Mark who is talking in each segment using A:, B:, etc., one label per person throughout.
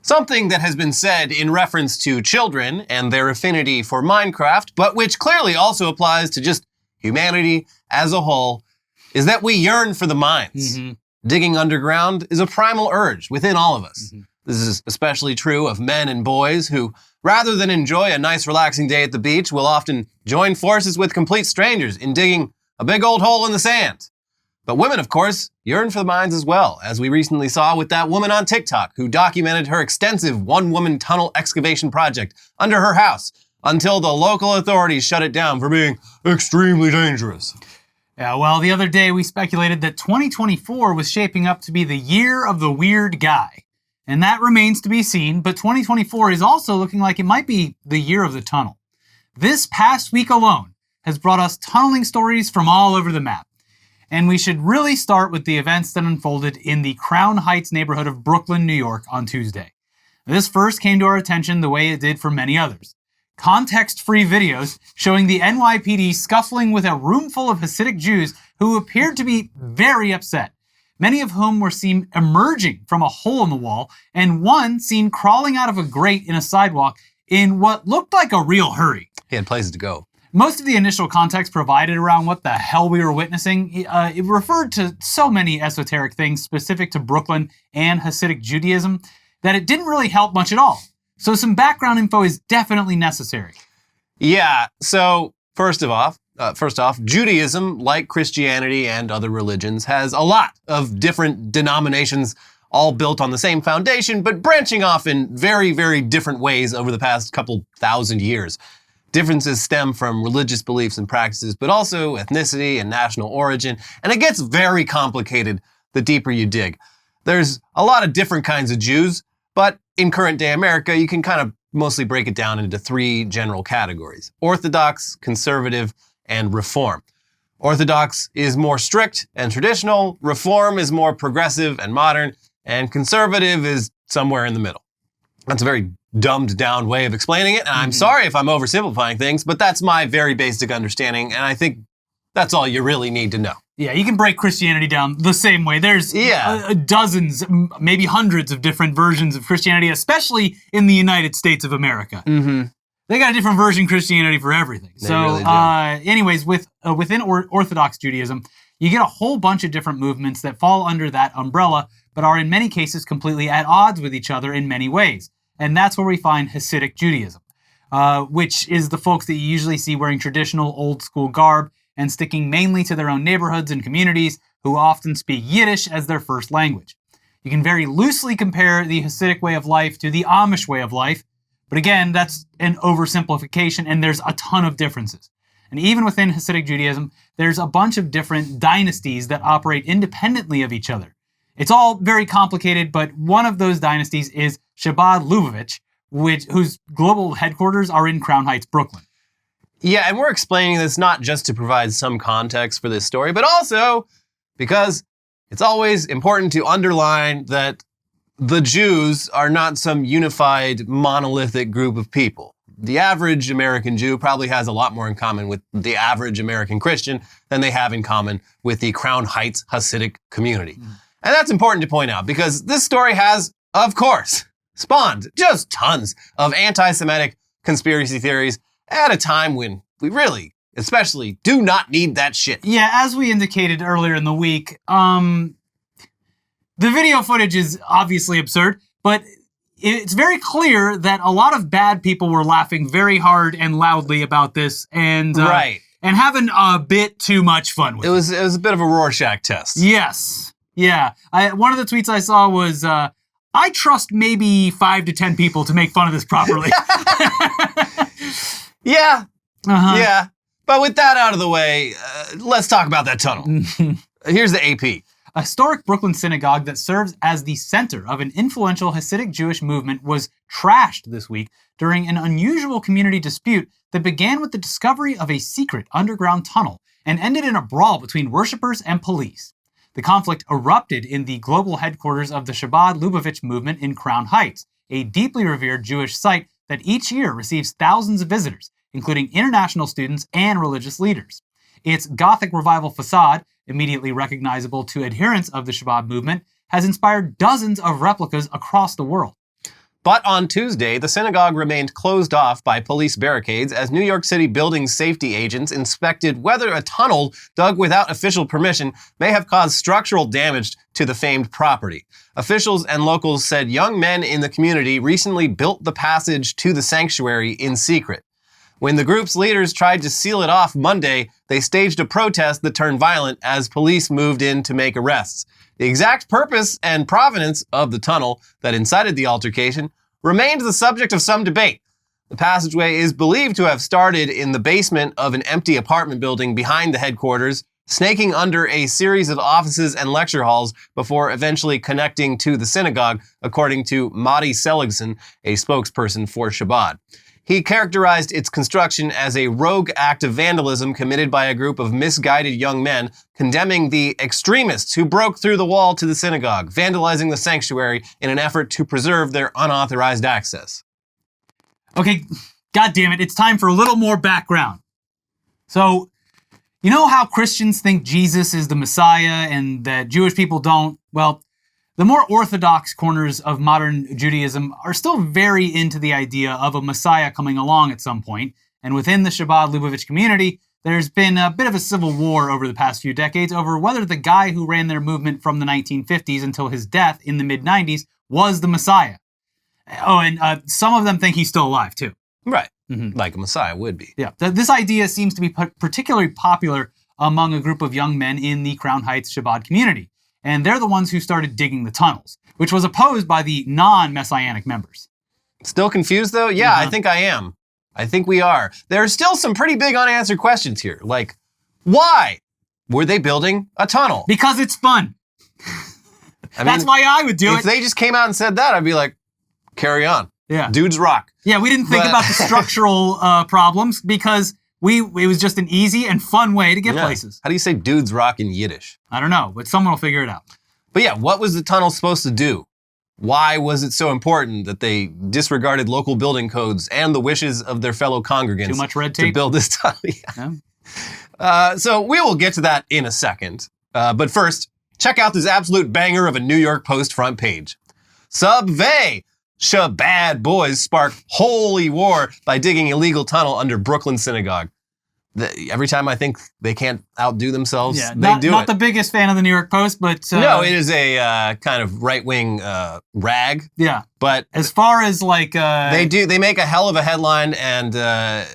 A: Something that has been said in reference to children and their affinity for Minecraft, but which clearly also applies to just humanity as a whole, is that we yearn for the mines. Digging underground is a primal urge within all of us. This is especially true of men and boys who, rather than enjoy a nice relaxing day at the beach, will often join forces with complete strangers in digging a big old hole in the sand. But women, of course, yearn for the mines as well, as we recently saw with that woman on TikTok who documented her extensive one-woman tunnel excavation project under her house until the local authorities shut it down for being extremely dangerous.
B: Yeah, well, the other day we speculated that 2024 was shaping up to be the year of the weird guy. And that remains to be seen, but 2024 is also looking like it might be the year of the tunnel. This past week alone has brought us tunneling stories from all over the map. And we should really start with the events that unfolded in the Crown Heights neighborhood of Brooklyn, New York on Tuesday. This first came to our attention the way it did for many others. Context-free videos showing the NYPD scuffling with a room full of Hasidic Jews who appeared to be very upset, many of whom were seen emerging from a hole in the wall, and one seen crawling out of a grate in a sidewalk in what looked like a real hurry.
A: He had places to go.
B: Most of the initial context provided around what the hell we were witnessing, it referred to so many esoteric things specific to Brooklyn and Hasidic Judaism that it didn't really help much at all. So some background info is definitely necessary.
A: Yeah, so first off, Judaism, like Christianity and other religions, has a lot of different denominations all built on the same foundation, but branching off in very, very different ways over the past couple thousand years. Differences stem from religious beliefs and practices, but also ethnicity and national origin, and it gets very complicated the deeper you dig. There's a lot of different kinds of Jews, but in current day America, you can kind of mostly break it down into three general categories: Orthodox, Conservative, and Reform. Orthodox is more strict and traditional, Reform is more progressive and modern, and Conservative is somewhere in the middle. That's a very dumbed down way of explaining it, and I'm sorry if I'm oversimplifying things, but that's my very basic understanding, and I think that's all you really need to know.
B: Yeah, you can break Christianity down the same way. There's dozens, maybe hundreds of different versions of Christianity, especially in the United States of America. They got a different version of Christianity for everything. Anyways, within Orthodox Judaism, you get a whole bunch of different movements that fall under that umbrella, but are in many cases completely at odds with each other in many ways. And that's where we find Hasidic Judaism, which is the folks that you usually see wearing traditional old school garb and sticking mainly to their own neighborhoods and communities, who often speak Yiddish as their first language. You can very loosely compare the Hasidic way of life to the Amish way of life, but again, that's an oversimplification and there's a ton of differences. And even within Hasidic Judaism, there's a bunch of different dynasties that operate independently of each other. It's all very complicated, but one of those dynasties is Chabad Lubavitch, whose global headquarters are in Crown Heights, Brooklyn.
A: Yeah, and we're explaining this not just to provide some context for this story, but also because it's always important to underline that the Jews are not some unified, monolithic group of people. The average American Jew probably has a lot more in common with the average American Christian than they have in common with the Crown Heights Hasidic community. And that's important to point out because this story has, of course, spawned just tons of anti-Semitic conspiracy theories at a time when we really, especially, do not need that shit.
B: Yeah, as we indicated earlier in the week, the video footage is obviously absurd, but it's very clear that a lot of bad people were laughing very hard and loudly about this and having a bit too much fun with it.
A: It was a bit of a Rorschach test.
B: Yes. Yeah. One of the tweets I saw was, I trust maybe 5 to 10 people to make fun of this properly.
A: Yeah. Yeah. But with that out of the way, let's talk about that tunnel. Here's the AP.
B: A historic Brooklyn synagogue that serves as the center of an influential Hasidic Jewish movement was trashed this week during an unusual community dispute that began with the discovery of a secret underground tunnel and ended in a brawl between worshippers and police. The conflict erupted in the global headquarters of the Chabad Lubavitch movement in Crown Heights, a deeply revered Jewish site that each year receives thousands of visitors, including international students and religious leaders. Its Gothic revival facade, immediately recognizable to adherents of the Chabad movement, has inspired dozens of replicas across the world.
A: But on Tuesday, the synagogue remained closed off by police barricades as New York City building safety agents inspected whether a tunnel dug without official permission may have caused structural damage to the famed property. Officials and locals said young men in the community recently built the passage to the sanctuary in secret. When the group's leaders tried to seal it off Monday, they staged a protest that turned violent as police moved in to make arrests. The exact purpose and provenance of the tunnel that incited the altercation remained the subject of some debate. The passageway is believed to have started in the basement of an empty apartment building behind the headquarters, snaking under a series of offices and lecture halls before eventually connecting to the synagogue, according to Madi Seligson, a spokesperson for Chabad. He characterized its construction as a rogue act of vandalism committed by a group of misguided young men, condemning the extremists who broke through the wall to the synagogue, vandalizing the sanctuary in an effort to preserve their unauthorized access.
B: Okay, God damn it, it's time for a little more background. So, you know how Christians think Jesus is the Messiah and that Jewish people don't? Well, the more orthodox corners of modern Judaism are still very into the idea of a Messiah coming along at some point, and within the Chabad Lubavitch community, there's been a bit of a civil war over the past few decades over whether the guy who ran their movement from the 1950s until his death in the mid-90s was the Messiah. Oh, and some of them think he's still alive, too.
A: Right. Mm-hmm. Like a Messiah would be.
B: Yeah. This idea seems to be particularly popular among a group of young men in the Crown Heights Chabad community. And they're the ones who started digging the tunnels, which was opposed by the non-Messianic members.
A: Still confused, though? Yeah, I think I am. I think we are. There are still some pretty big unanswered questions here. Like, why were they building a tunnel?
B: Because it's fun. That's why I would do it.
A: If they just came out and said that, I'd be like, carry on.
B: Yeah.
A: Dudes rock.
B: Yeah, we didn't think about the structural problems because it was just an easy and fun way to get places.
A: How do you say dudes rock in Yiddish?
B: I don't know, but someone will figure it out.
A: But yeah, what was the tunnel supposed to do? Why was it so important that they disregarded local building codes and the wishes of their fellow congregants?
B: Too much red tape
A: to build this tunnel? So we will get to that in a second. But first, check out this absolute banger of a New York Post front page. Subway! Chabad boys spark holy war by digging illegal tunnel under Brooklyn synagogue. Every time I think they can't outdo themselves, they do it.
B: Not the biggest fan of the New York Post, but...
A: no, it is a kind of right-wing rag.
B: Yeah.
A: But
B: as far as like...
A: They make a hell of a headline and a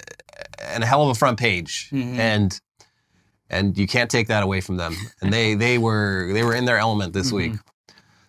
A: hell of a front page. Mm-hmm. And you can't take that away from them. And they were in their element this week.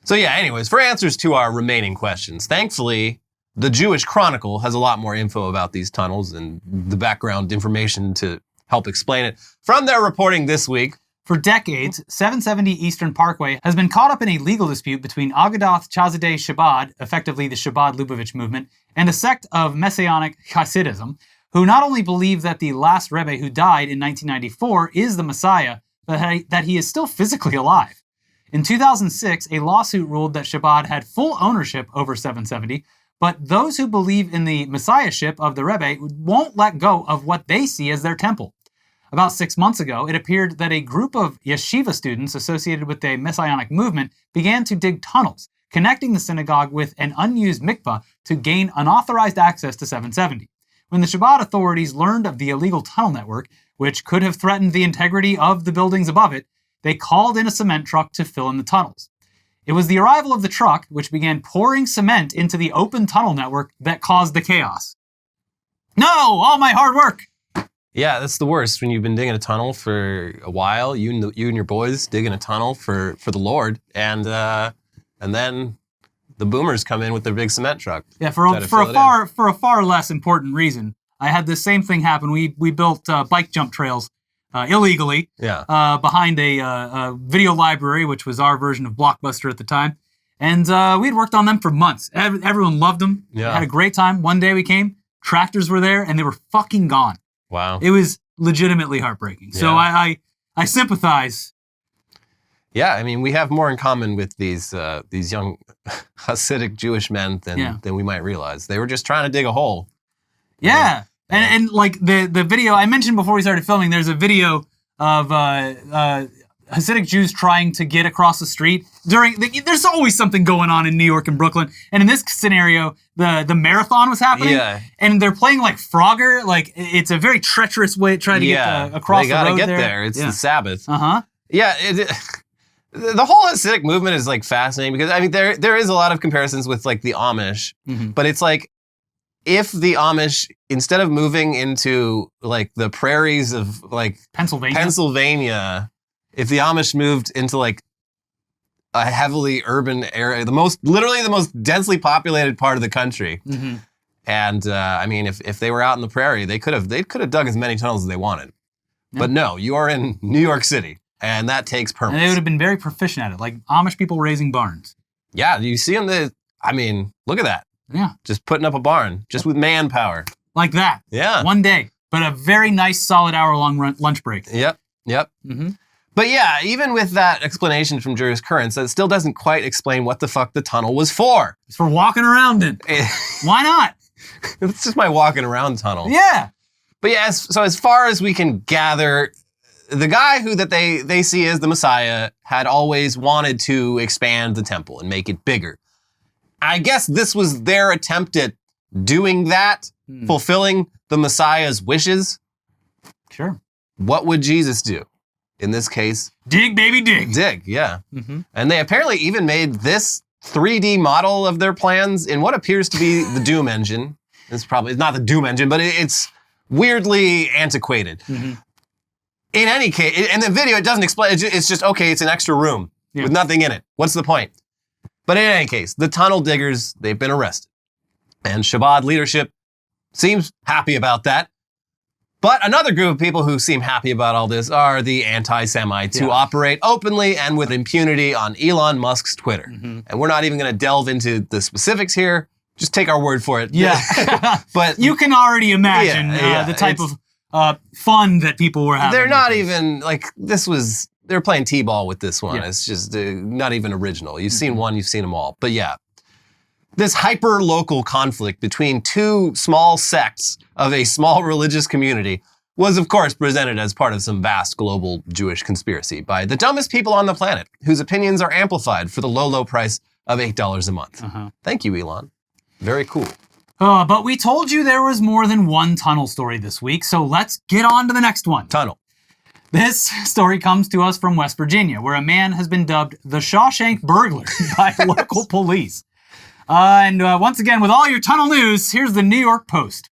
A: So yeah, anyways, for answers to our remaining questions, thankfully, the Jewish Chronicle has a lot more info about these tunnels and the background information to help explain it. From their reporting this week,
B: for decades, 770 Eastern Parkway has been caught up in a legal dispute between Agadoth Chazadei Chabad, effectively the Chabad Lubavitch movement, and a sect of Messianic Hasidism, who not only believe that the last Rebbe who died in 1994 is the Messiah, but that he is still physically alive. In 2006, a lawsuit ruled that Chabad had full ownership over 770, but those who believe in the messiahship of the Rebbe won't let go of what they see as their temple. About 6 months ago, it appeared that a group of yeshiva students associated with the Messianic movement began to dig tunnels, connecting the synagogue with an unused mikvah to gain unauthorized access to 770. When the Chabad authorities learned of the illegal tunnel network, which could have threatened the integrity of the buildings above it, they called in a cement truck to fill in the tunnels. It was the arrival of the truck, which began pouring cement into the open tunnel network, that caused the chaos. No, all my hard work!
A: Yeah, that's the worst. When you've been digging a tunnel for a while, you and your boys digging a tunnel for the Lord, and then the boomers come in with their big cement truck.
B: Yeah, for a far less important reason. I had the same thing happen. We built bike jump trails illegally behind a video library, which was our version of Blockbuster at the time. And we'd worked on them for months. Everyone loved them. Yeah. Had a great time. One day we came, tractors were there, and they were fucking gone.
A: Wow.
B: It was legitimately heartbreaking. Yeah. So I sympathize.
A: Yeah, I mean, we have more in common with these young Hasidic Jewish men than we might realize. They were just trying to dig a hole.
B: Yeah. And like the video I mentioned before we started filming, there's a video of Hasidic Jews trying to get across the street there's always something going on in New York and Brooklyn. And in this scenario, the marathon was happening.
A: Yeah.
B: And they're playing like Frogger. Like it's a very treacherous way to try to get across the road.
A: They gotta get there. It's the Sabbath.
B: Uh-huh.
A: Yeah. The whole Hasidic movement is like fascinating because I mean there is a lot of comparisons with like the Amish, but it's like if the Amish, instead of moving into like the prairies of like Pennsylvania, if the Amish moved into like a heavily urban area, literally the most densely populated part of the country. And I mean, if they were out in the prairie, they could have dug as many tunnels as they wanted. Yeah. But no, you are in New York City, and that takes permits.
B: And they would have been very proficient at it, like Amish people raising barns.
A: Yeah, you see them. I mean, look at that.
B: Yeah.
A: Just putting up a barn, just with manpower.
B: Like that.
A: Yeah.
B: One day, but a very nice, solid hour-long lunch break.
A: Yep. But yeah, even with that explanation from jurisprudence, that still doesn't quite explain what the fuck the tunnel was for.
B: It's for walking around in. Why not?
A: It's just my walking around tunnel.
B: Yeah.
A: But yeah, so as far as we can gather, the guy who that they see as the Messiah had always wanted to expand the temple and make it bigger. I guess this was their attempt at doing that, fulfilling the Messiah's wishes.
B: Sure.
A: What would Jesus do? In this case,
B: dig, baby, dig.
A: Dig, yeah. And they apparently even made this 3D model of their plans in what appears to be the Doom engine. It's not the Doom engine, but it's weirdly antiquated. In any case, in the video, it doesn't explain. It's just, okay, it's an extra room with nothing in it. What's the point? But in any case, the tunnel diggers, they've been arrested. And Chabad leadership seems happy about that. But another group of people who seem happy about all this are the anti-Semites who operate openly and with impunity on Elon Musk's Twitter. And we're not even going to delve into the specifics here. Just take our word for it.
B: Yeah.
A: But
B: you can already imagine the type of fun that people were having.
A: They're not even, like, they're playing T-ball with this one. Yeah. It's just not even original. You've seen one, you've seen them all. But yeah. This hyper-local conflict between two small sects of a small religious community was, of course, presented as part of some vast global Jewish conspiracy by the dumbest people on the planet, whose opinions are amplified for the low, low price of $8 a month. Thank you, Elon. Very cool.
B: But we told you there was more than one tunnel story this week, so let's get on to the next one.
A: Tunnel.
B: This story comes to us from West Virginia, where a man has been dubbed the Shawshank Burglar by local police. And once again, with all your tunnel news, here's the New York Post.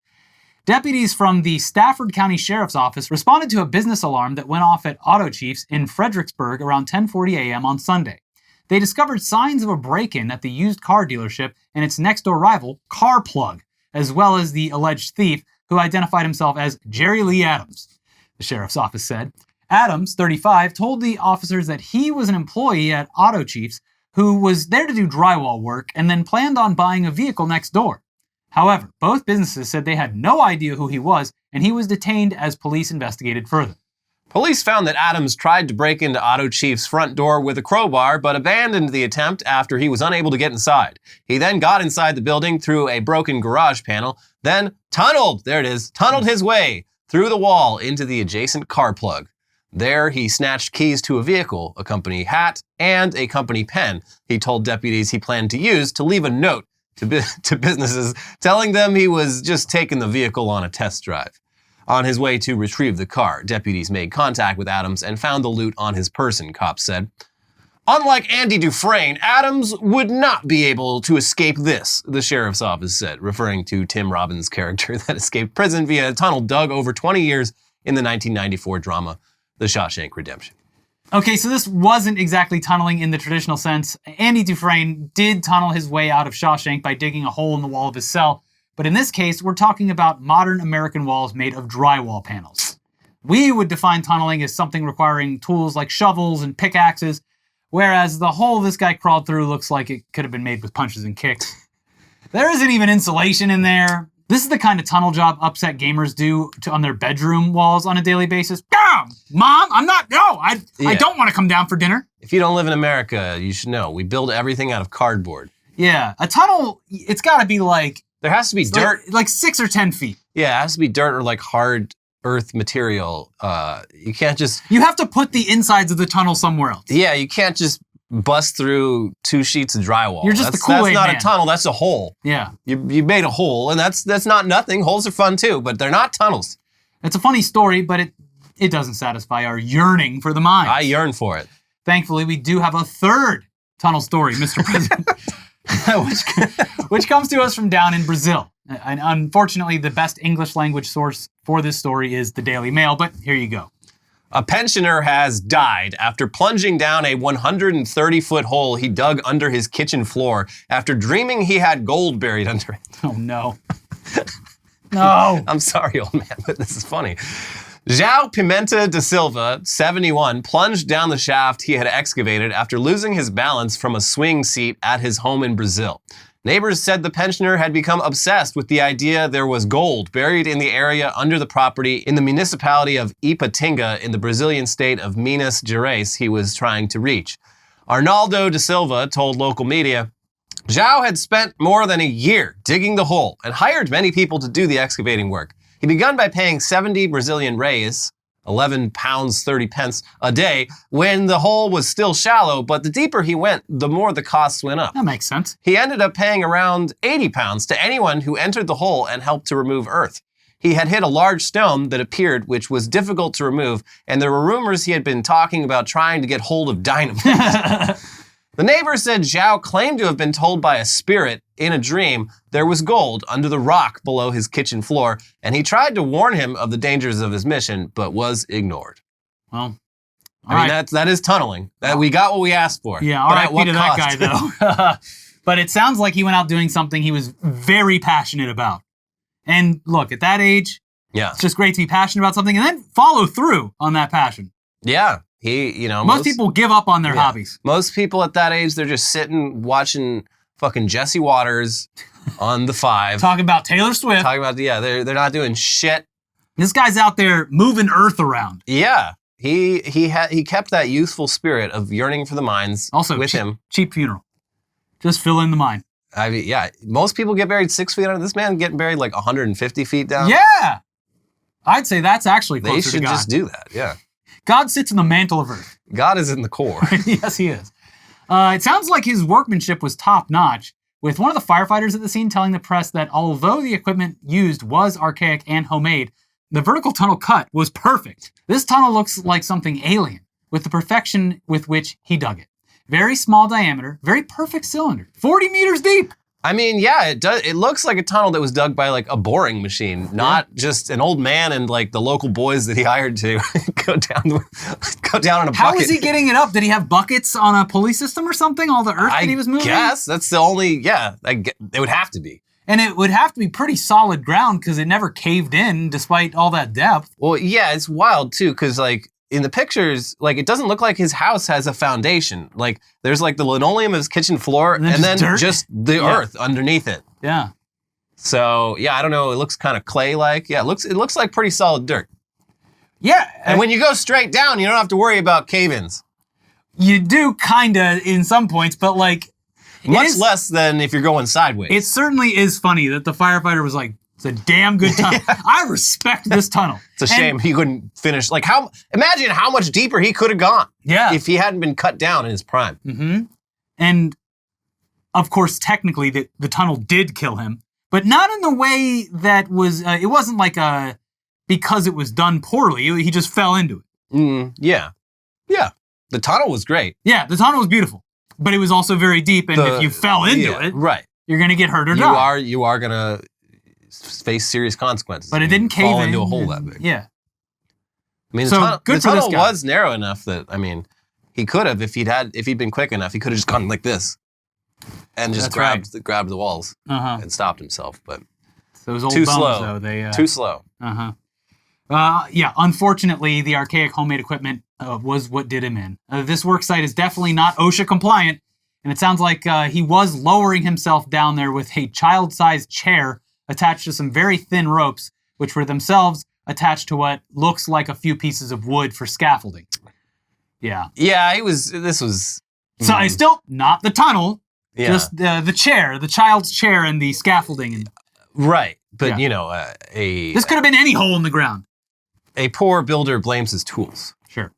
B: Deputies from the Stafford County Sheriff's Office responded to a business alarm that went off at Auto Chiefs in Fredericksburg around 10:40 a.m. on Sunday. They discovered signs of a break-in at the used car dealership and its next-door rival, Car Plug, as well as the alleged thief, who identified himself as Jerry Lee Adams, the sheriff's office said. Adams, 35, told the officers that he was an employee at Auto Chiefs who was there to do drywall work and then planned on buying a vehicle next door. However, both businesses said they had no idea who he was, and he was detained as police investigated further.
A: Police found that Adams tried to break into Auto Chief's front door with a crowbar, but abandoned the attempt after he was unable to get inside. He then got inside the building through a broken garage panel, then tunneled his way through the wall into the adjacent Car Plug. There, he snatched keys to a vehicle, a company hat, and a company pen he told deputies he planned to use to leave a note to businesses telling them he was just taking the vehicle on a test drive. On his way to retrieve the car, deputies made contact with Adams and found the loot on his person, cops said. Unlike Andy Dufresne, Adams would not be able to escape this, the sheriff's office said, referring to Tim Robbins' character that escaped prison via a tunnel dug over 20 years in the 1994 drama The Shawshank Redemption.
B: Okay, so this wasn't exactly tunneling in the traditional sense. Andy Dufresne did tunnel his way out of Shawshank by digging a hole in the wall of his cell. But in this case, we're talking about modern American walls made of drywall panels. We would define tunneling as something requiring tools like shovels and pickaxes, whereas the hole this guy crawled through looks like it could have been made with punches and kicks. There isn't even insulation in there. This is the kind of tunnel job upset gamers do on their bedroom walls on a daily basis. Mom, I don't want to come down for dinner.
A: If you don't live in America, you should know, we build everything out of cardboard.
B: Yeah, a tunnel, it's gotta be like...
A: There has to be dirt.
B: Like 6 or 10 feet.
A: Yeah, it has to be dirt or like hard Earth material. You can't just...
B: You have to put the insides of the tunnel somewhere else.
A: Yeah, you can't just bust through 2 sheets of drywall.
B: You're just the Kool-Aid
A: That's not
B: man.
A: a tunnel, that's a hole.
B: Yeah.
A: You made a hole, and that's not nothing. Holes are fun too, but they're not tunnels.
B: It's a funny story, but it doesn't satisfy our yearning for the mines.
A: I yearn for it.
B: Thankfully, we do have a third tunnel story, Mr. President, which comes to us from down in Brazil. And unfortunately, the best English language source for this story is the Daily Mail, but here you go.
A: A pensioner has died after plunging down a 130-foot hole he dug under his kitchen floor after dreaming he had gold buried under it.
B: Oh, no. No.
A: I'm sorry, old man, but this is funny. João Pimenta da Silva, 71, plunged down the shaft he had excavated after losing his balance from a swing seat at his home in Brazil. Neighbors said the pensioner had become obsessed with the idea there was gold buried in the area under the property in the municipality of Ipatinga in the Brazilian state of Minas Gerais he was trying to reach. Arnaldo da Silva told local media, João had spent more than a year digging the hole and hired many people to do the excavating work. He began by paying 70 Brazilian reais, 11 pounds 30 pence a day, when the hole was still shallow, but the deeper he went, the more the costs went up.
B: That makes sense.
A: He ended up paying around 80 pounds to anyone who entered the hole and helped to remove earth. He had hit a large stone that appeared, which was difficult to remove, and there were rumors he had been talking about trying to get hold of dynamite. The neighbor said João claimed to have been told by a spirit in a dream there was gold under the rock below his kitchen floor, and he tried to warn him of the dangers of his mission, but was ignored.
B: Well,
A: I mean, that is tunneling. We got what we asked for.
B: Yeah, R.I.P. to that guy, though. But it sounds like he went out doing something he was very passionate about. And look, at that age, it's just great to be passionate about something and then follow through on that passion.
A: Yeah.
B: Most people give up on their hobbies.
A: Most people at that age, they're just sitting watching fucking Jesse Waters on the 5.
B: Talking about Taylor Swift.
A: They're not doing shit.
B: This guy's out there moving earth around.
A: Yeah. He kept that youthful spirit of yearning for the mines with him.
B: Cheap funeral. Just fill in the mine.
A: I mean, yeah. Most people get buried 6 feet under. This man getting buried like 150 feet down.
B: Yeah. I'd say that's actually closer to God.
A: They should just do that, yeah.
B: God sits in the mantle of earth.
A: God is in the core.
B: Yes, he is. It sounds like his workmanship was top-notch, with one of the firefighters at the scene telling the press that although the equipment used was archaic and homemade, the vertical tunnel cut was perfect. This tunnel looks like something alien, with the perfection with which he dug it. Very small diameter, very perfect cylinder, 40 meters deep.
A: I mean, yeah, it does. It looks like a tunnel that was dug by like a boring machine, not just an old man and like the local boys that he hired to go down in a bucket.
B: How was he getting it up? Did he have buckets on a pulley system or something? All the earth that he was moving?
A: I guess that's the only. Yeah, it would have to be.
B: And it would have to be pretty solid ground because it never caved in despite all that depth.
A: Well, yeah, it's wild too because like. In the pictures, like, it doesn't look like his house has a foundation. Like, there's like the linoleum of his kitchen floor and then just the earth underneath it.
B: Yeah.
A: So, yeah, I don't know. It looks kind of clay-like. Yeah, it looks like pretty solid dirt.
B: Yeah.
A: And when you go straight down, you don't have to worry about cave-ins.
B: You do kind of in some points, but like...
A: Much less than if you're going sideways.
B: It certainly is funny that the firefighter was like, it's a damn good tunnel. Yeah. I respect this tunnel.
A: It's a shame he couldn't finish. Like imagine how much deeper he could have gone.
B: Yeah.
A: If he hadn't been cut down in his prime.
B: Mm-hmm. And of course, technically the tunnel did kill him, but not in the way that was, it wasn't like because it was done poorly. He just fell into it.
A: Yeah. Yeah. The tunnel was great.
B: Yeah. The tunnel was beautiful, but it was also very deep. And if you fell into it,
A: right,
B: you're going to get hurt or die.
A: You are going to face serious consequences.
B: But it didn't cave
A: fall into a hole that big.
B: Yeah.
A: I mean, the tunnel was narrow enough that, I mean, he could have, if he'd been quick enough, he could have just gone like this and just grabbed the walls and stopped himself. But
B: those old
A: too
B: bones,
A: slow.
B: Though,
A: too slow.
B: Yeah, unfortunately, the archaic homemade equipment was what did him in. This work site is definitely not OSHA compliant, and it sounds like he was lowering himself down there with a child-sized chair attached to some very thin ropes, which were themselves attached to what looks like a few pieces of wood for scaffolding. Yeah.
A: Yeah, this was...
B: So it's still not the tunnel, just the chair, the child's chair and the scaffolding.
A: Right, but
B: This could have been any hole in the ground.
A: A poor builder blames his tools.
B: Sure.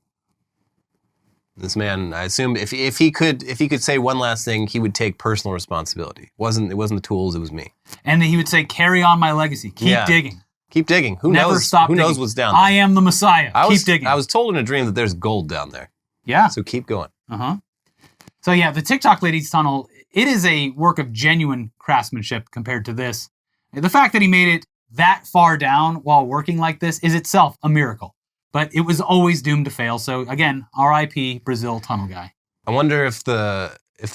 A: This man, I assume, if he could say one last thing, he would take personal responsibility. It wasn't the tools, it was me.
B: And he would say, "Carry on my legacy. Keep digging.
A: Keep digging. Who
B: Never
A: knows?
B: stop
A: Who
B: digging.
A: knows what's down there?
B: I am the Messiah. Keep digging."
A: I was told in a dream that there's gold down there.
B: Yeah.
A: So keep going.
B: So yeah, the TikTok Ladies Tunnel, it is a work of genuine craftsmanship compared to this. The fact that he made it that far down while working like this is itself a miracle. But it was always doomed to fail. So again, R.I.P. Brazil tunnel guy.
A: I wonder if the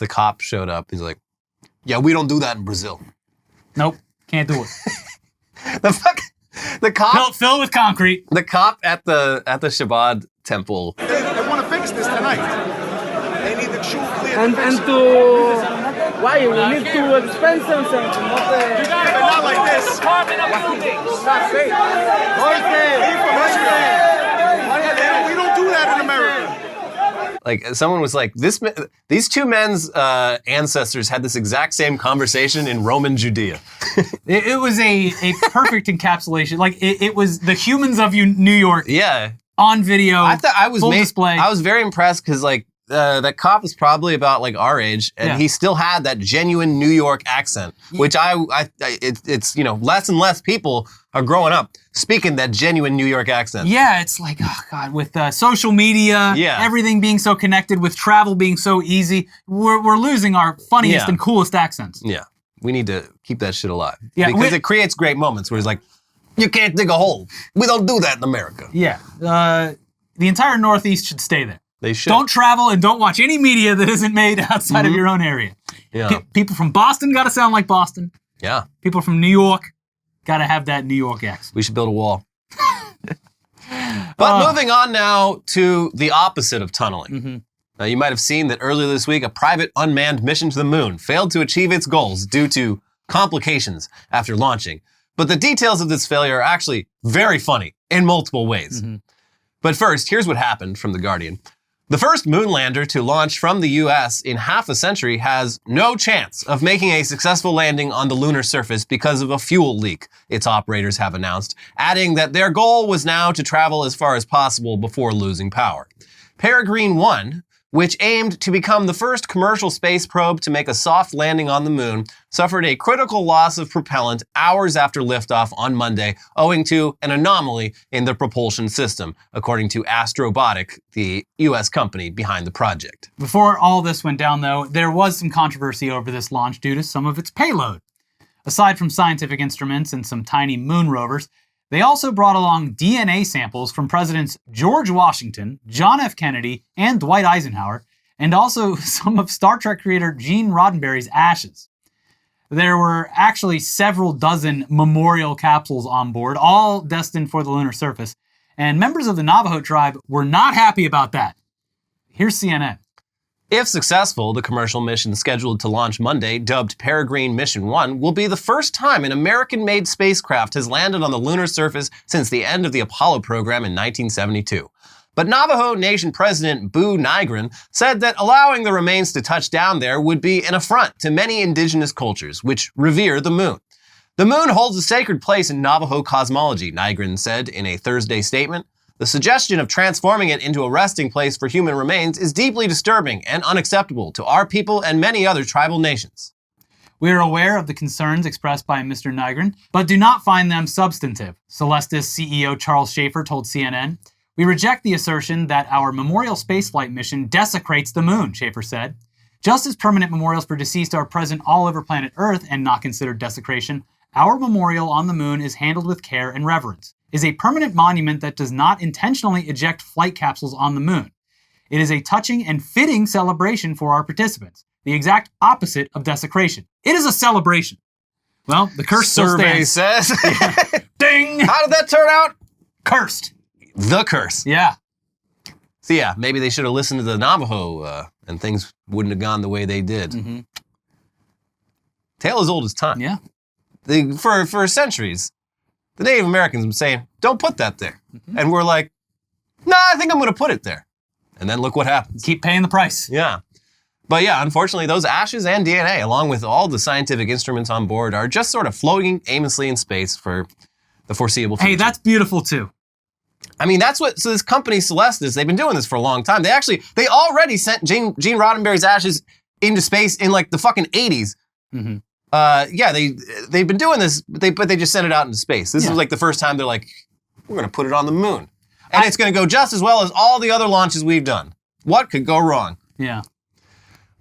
A: cop showed up. He's like, "Yeah, we don't do that in Brazil."
B: Nope, can't do it.
A: The cop
B: Fill it with concrete.
A: The cop at the Chabad temple.
C: They want to fix this tonight. They need the true clear.
D: And to why we need to expensive something,
C: not like this. Not safe. We don't do that in America.
A: Like someone was like, these two men's ancestors had this exact same conversation in Roman Judea.
B: It was a perfect encapsulation. Like it was the humans of New York.
A: Yeah.
B: On video. Full display.
A: I was very impressed because like that cop was probably about like our age, and he still had that genuine New York accent, which it's less and less people are growing up speaking that genuine New York accent.
B: Yeah, it's like, oh God, with social media, everything being so connected, with travel being so easy, we're losing our funniest and coolest accents.
A: Yeah, we need to keep that shit alive.
B: Yeah,
A: because it creates great moments where it's like, you can't dig a hole. We don't do that in America.
B: Yeah, the entire Northeast should stay there.
A: They should.
B: Don't travel and don't watch any media that isn't made outside of your own area.
A: Yeah.
B: People from Boston got to sound like Boston.
A: Yeah.
B: People from New York got to have that New York accent.
A: We should build a wall. But moving on now to the opposite of tunneling. Now, you might have seen that earlier this week, a private unmanned mission to the moon failed to achieve its goals due to complications after launching. But the details of this failure are actually very funny in multiple ways. But first, here's what happened from The Guardian. The first moon lander to launch from the US in half a century has no chance of making a successful landing on the lunar surface because of a fuel leak, its operators have announced, adding that their goal was now to travel as far as possible before losing power. Peregrine 1, which aimed to become the first commercial space probe to make a soft landing on the moon, suffered a critical loss of propellant hours after liftoff on Monday, owing to an anomaly in the propulsion system, according to Astrobotic, the US company behind the project.
B: Before all this went down, though, there was some controversy over this launch due to some of its payload. Aside from scientific instruments and some tiny moon rovers, they also brought along DNA samples from Presidents George Washington, John F. Kennedy, and Dwight Eisenhower, and also some of Star Trek creator Gene Roddenberry's ashes. There were actually several dozen memorial capsules on board, all destined for the lunar surface, and members of the Navajo tribe were not happy about that. Here's CNN.
A: If successful, the commercial mission scheduled to launch Monday, dubbed Peregrine Mission 1, will be the first time an American-made spacecraft has landed on the lunar surface since the end of the Apollo program in 1972. But Navajo Nation President Boo Nygren said that allowing the remains to touch down there would be an affront to many indigenous cultures, which revere the moon. The moon holds a sacred place in Navajo cosmology, Nygren said in a Thursday statement. The suggestion of transforming it into a resting place for human remains is deeply disturbing and unacceptable to our people and many other tribal nations.
B: We are aware of the concerns expressed by Mr. Nygren, but do not find them substantive, Celestis CEO Charles Schaefer told CNN. We reject the assertion that our memorial spaceflight mission desecrates the moon, Schaefer said. Just as permanent memorials for deceased are present all over planet Earth and not considered desecration, our memorial on the moon is handled with care and reverence. Is a permanent monument that does not intentionally eject flight capsules on the moon. It is a touching and fitting celebration for our participants, the exact opposite of desecration. It is a celebration. Well, the curse
A: Survey
B: still stands.
A: says.
B: Ding!
A: How did that turn out?
B: Cursed.
A: The curse.
B: Yeah.
A: So yeah, maybe they should have listened to the Navajo and things wouldn't have gone the way they did. Tale as old as time.
B: Yeah.
A: For centuries, the Native Americans have been saying, don't put that there. And we're like, nah, I think I'm going to put it there. And then look what happens.
B: Keep paying the price.
A: Yeah. But yeah, unfortunately, those ashes and DNA, along with all the scientific instruments on board, are just sort of floating aimlessly in space for the foreseeable future.
B: Hey, that's beautiful too.
A: I mean, so this company Celestis, they've been doing this for a long time. They already sent Gene Roddenberry's ashes into space in like the fucking 80s.
B: Mm-hmm.
A: They've been doing this, but they just sent it out into space. This was like the first time they're like, we're going to put it on the moon. And it's going to go just as well as all the other launches we've done. What could go wrong?
B: Yeah.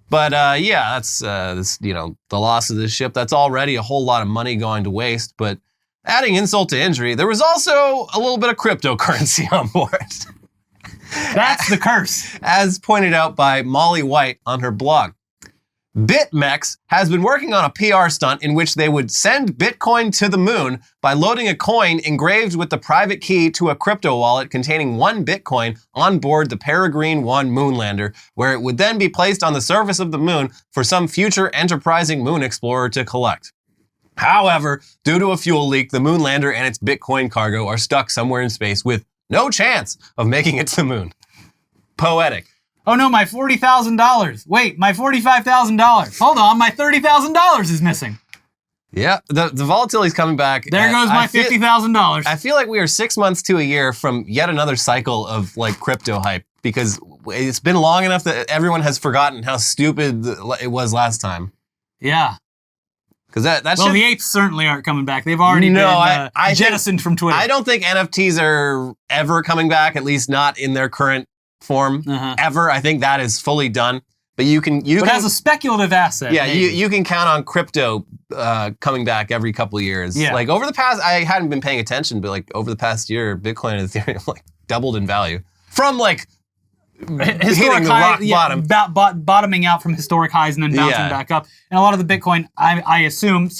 A: But that's this, the loss of this ship. That's already a whole lot of money going to waste. But adding insult to injury, there was also a little bit of cryptocurrency on board.
B: That's the curse.
A: As pointed out by Molly White on her blog. BitMEX has been working on a PR stunt in which they would send Bitcoin to the moon by loading a coin engraved with the private key to a crypto wallet containing 1 Bitcoin on board the Peregrine 1 moonlander, where it would then be placed on the surface of the moon for some future enterprising moon explorer to collect. However, due to a fuel leak, the moonlander and its Bitcoin cargo are stuck somewhere in space with no chance of making it to the moon. Poetic.
B: Oh no, my $40,000. Wait, my $45,000. Hold on, my $30,000 is missing.
A: Yeah, the volatility's coming back.
B: There goes my $50,000.
A: I feel like we are 6 months to a year from yet another cycle of like crypto hype because it's been long enough that everyone has forgotten how stupid it was last time.
B: Yeah.
A: Because
B: the apes certainly aren't coming back. They've already been jettisoned from Twitter.
A: I don't think NFTs are ever coming back, at least not in their current form ever. I think that is fully done. But but
B: as a speculative asset.
A: Yeah, you can count on crypto coming back every couple of years. Yeah. Like over the past, I hadn't been paying attention, but like over the past year, Bitcoin and Ethereum like doubled in value from like
B: historic
A: rock bottom.
B: Bottoming out from historic highs and then bouncing back up. And a lot of the Bitcoin, I assume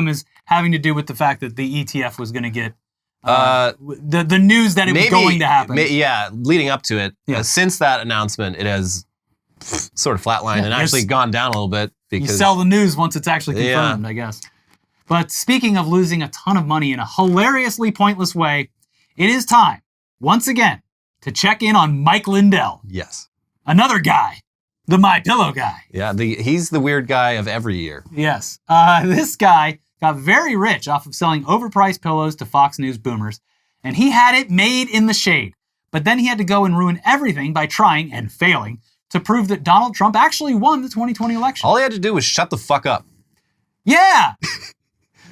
B: is having to do with the fact that the ETF was going to get the news that it was going to happen.
A: Leading up to it. Yeah. Since that announcement, it has sort of flatlined and actually gone down a little bit. Because
B: you sell the news once it's actually confirmed, I guess. But speaking of losing a ton of money in a hilariously pointless way, it is time, once again, to check in on Mike Lindell.
A: Yes.
B: Another guy. The MyPillow guy.
A: Yeah, he's the weird guy of every year.
B: Yes. This guy got very rich off of selling overpriced pillows to Fox News boomers, and he had it made in the shade. But then he had to go and ruin everything by trying, and failing, to prove that Donald Trump actually won the 2020 election.
A: All he had to do was shut the fuck up.
B: Yeah!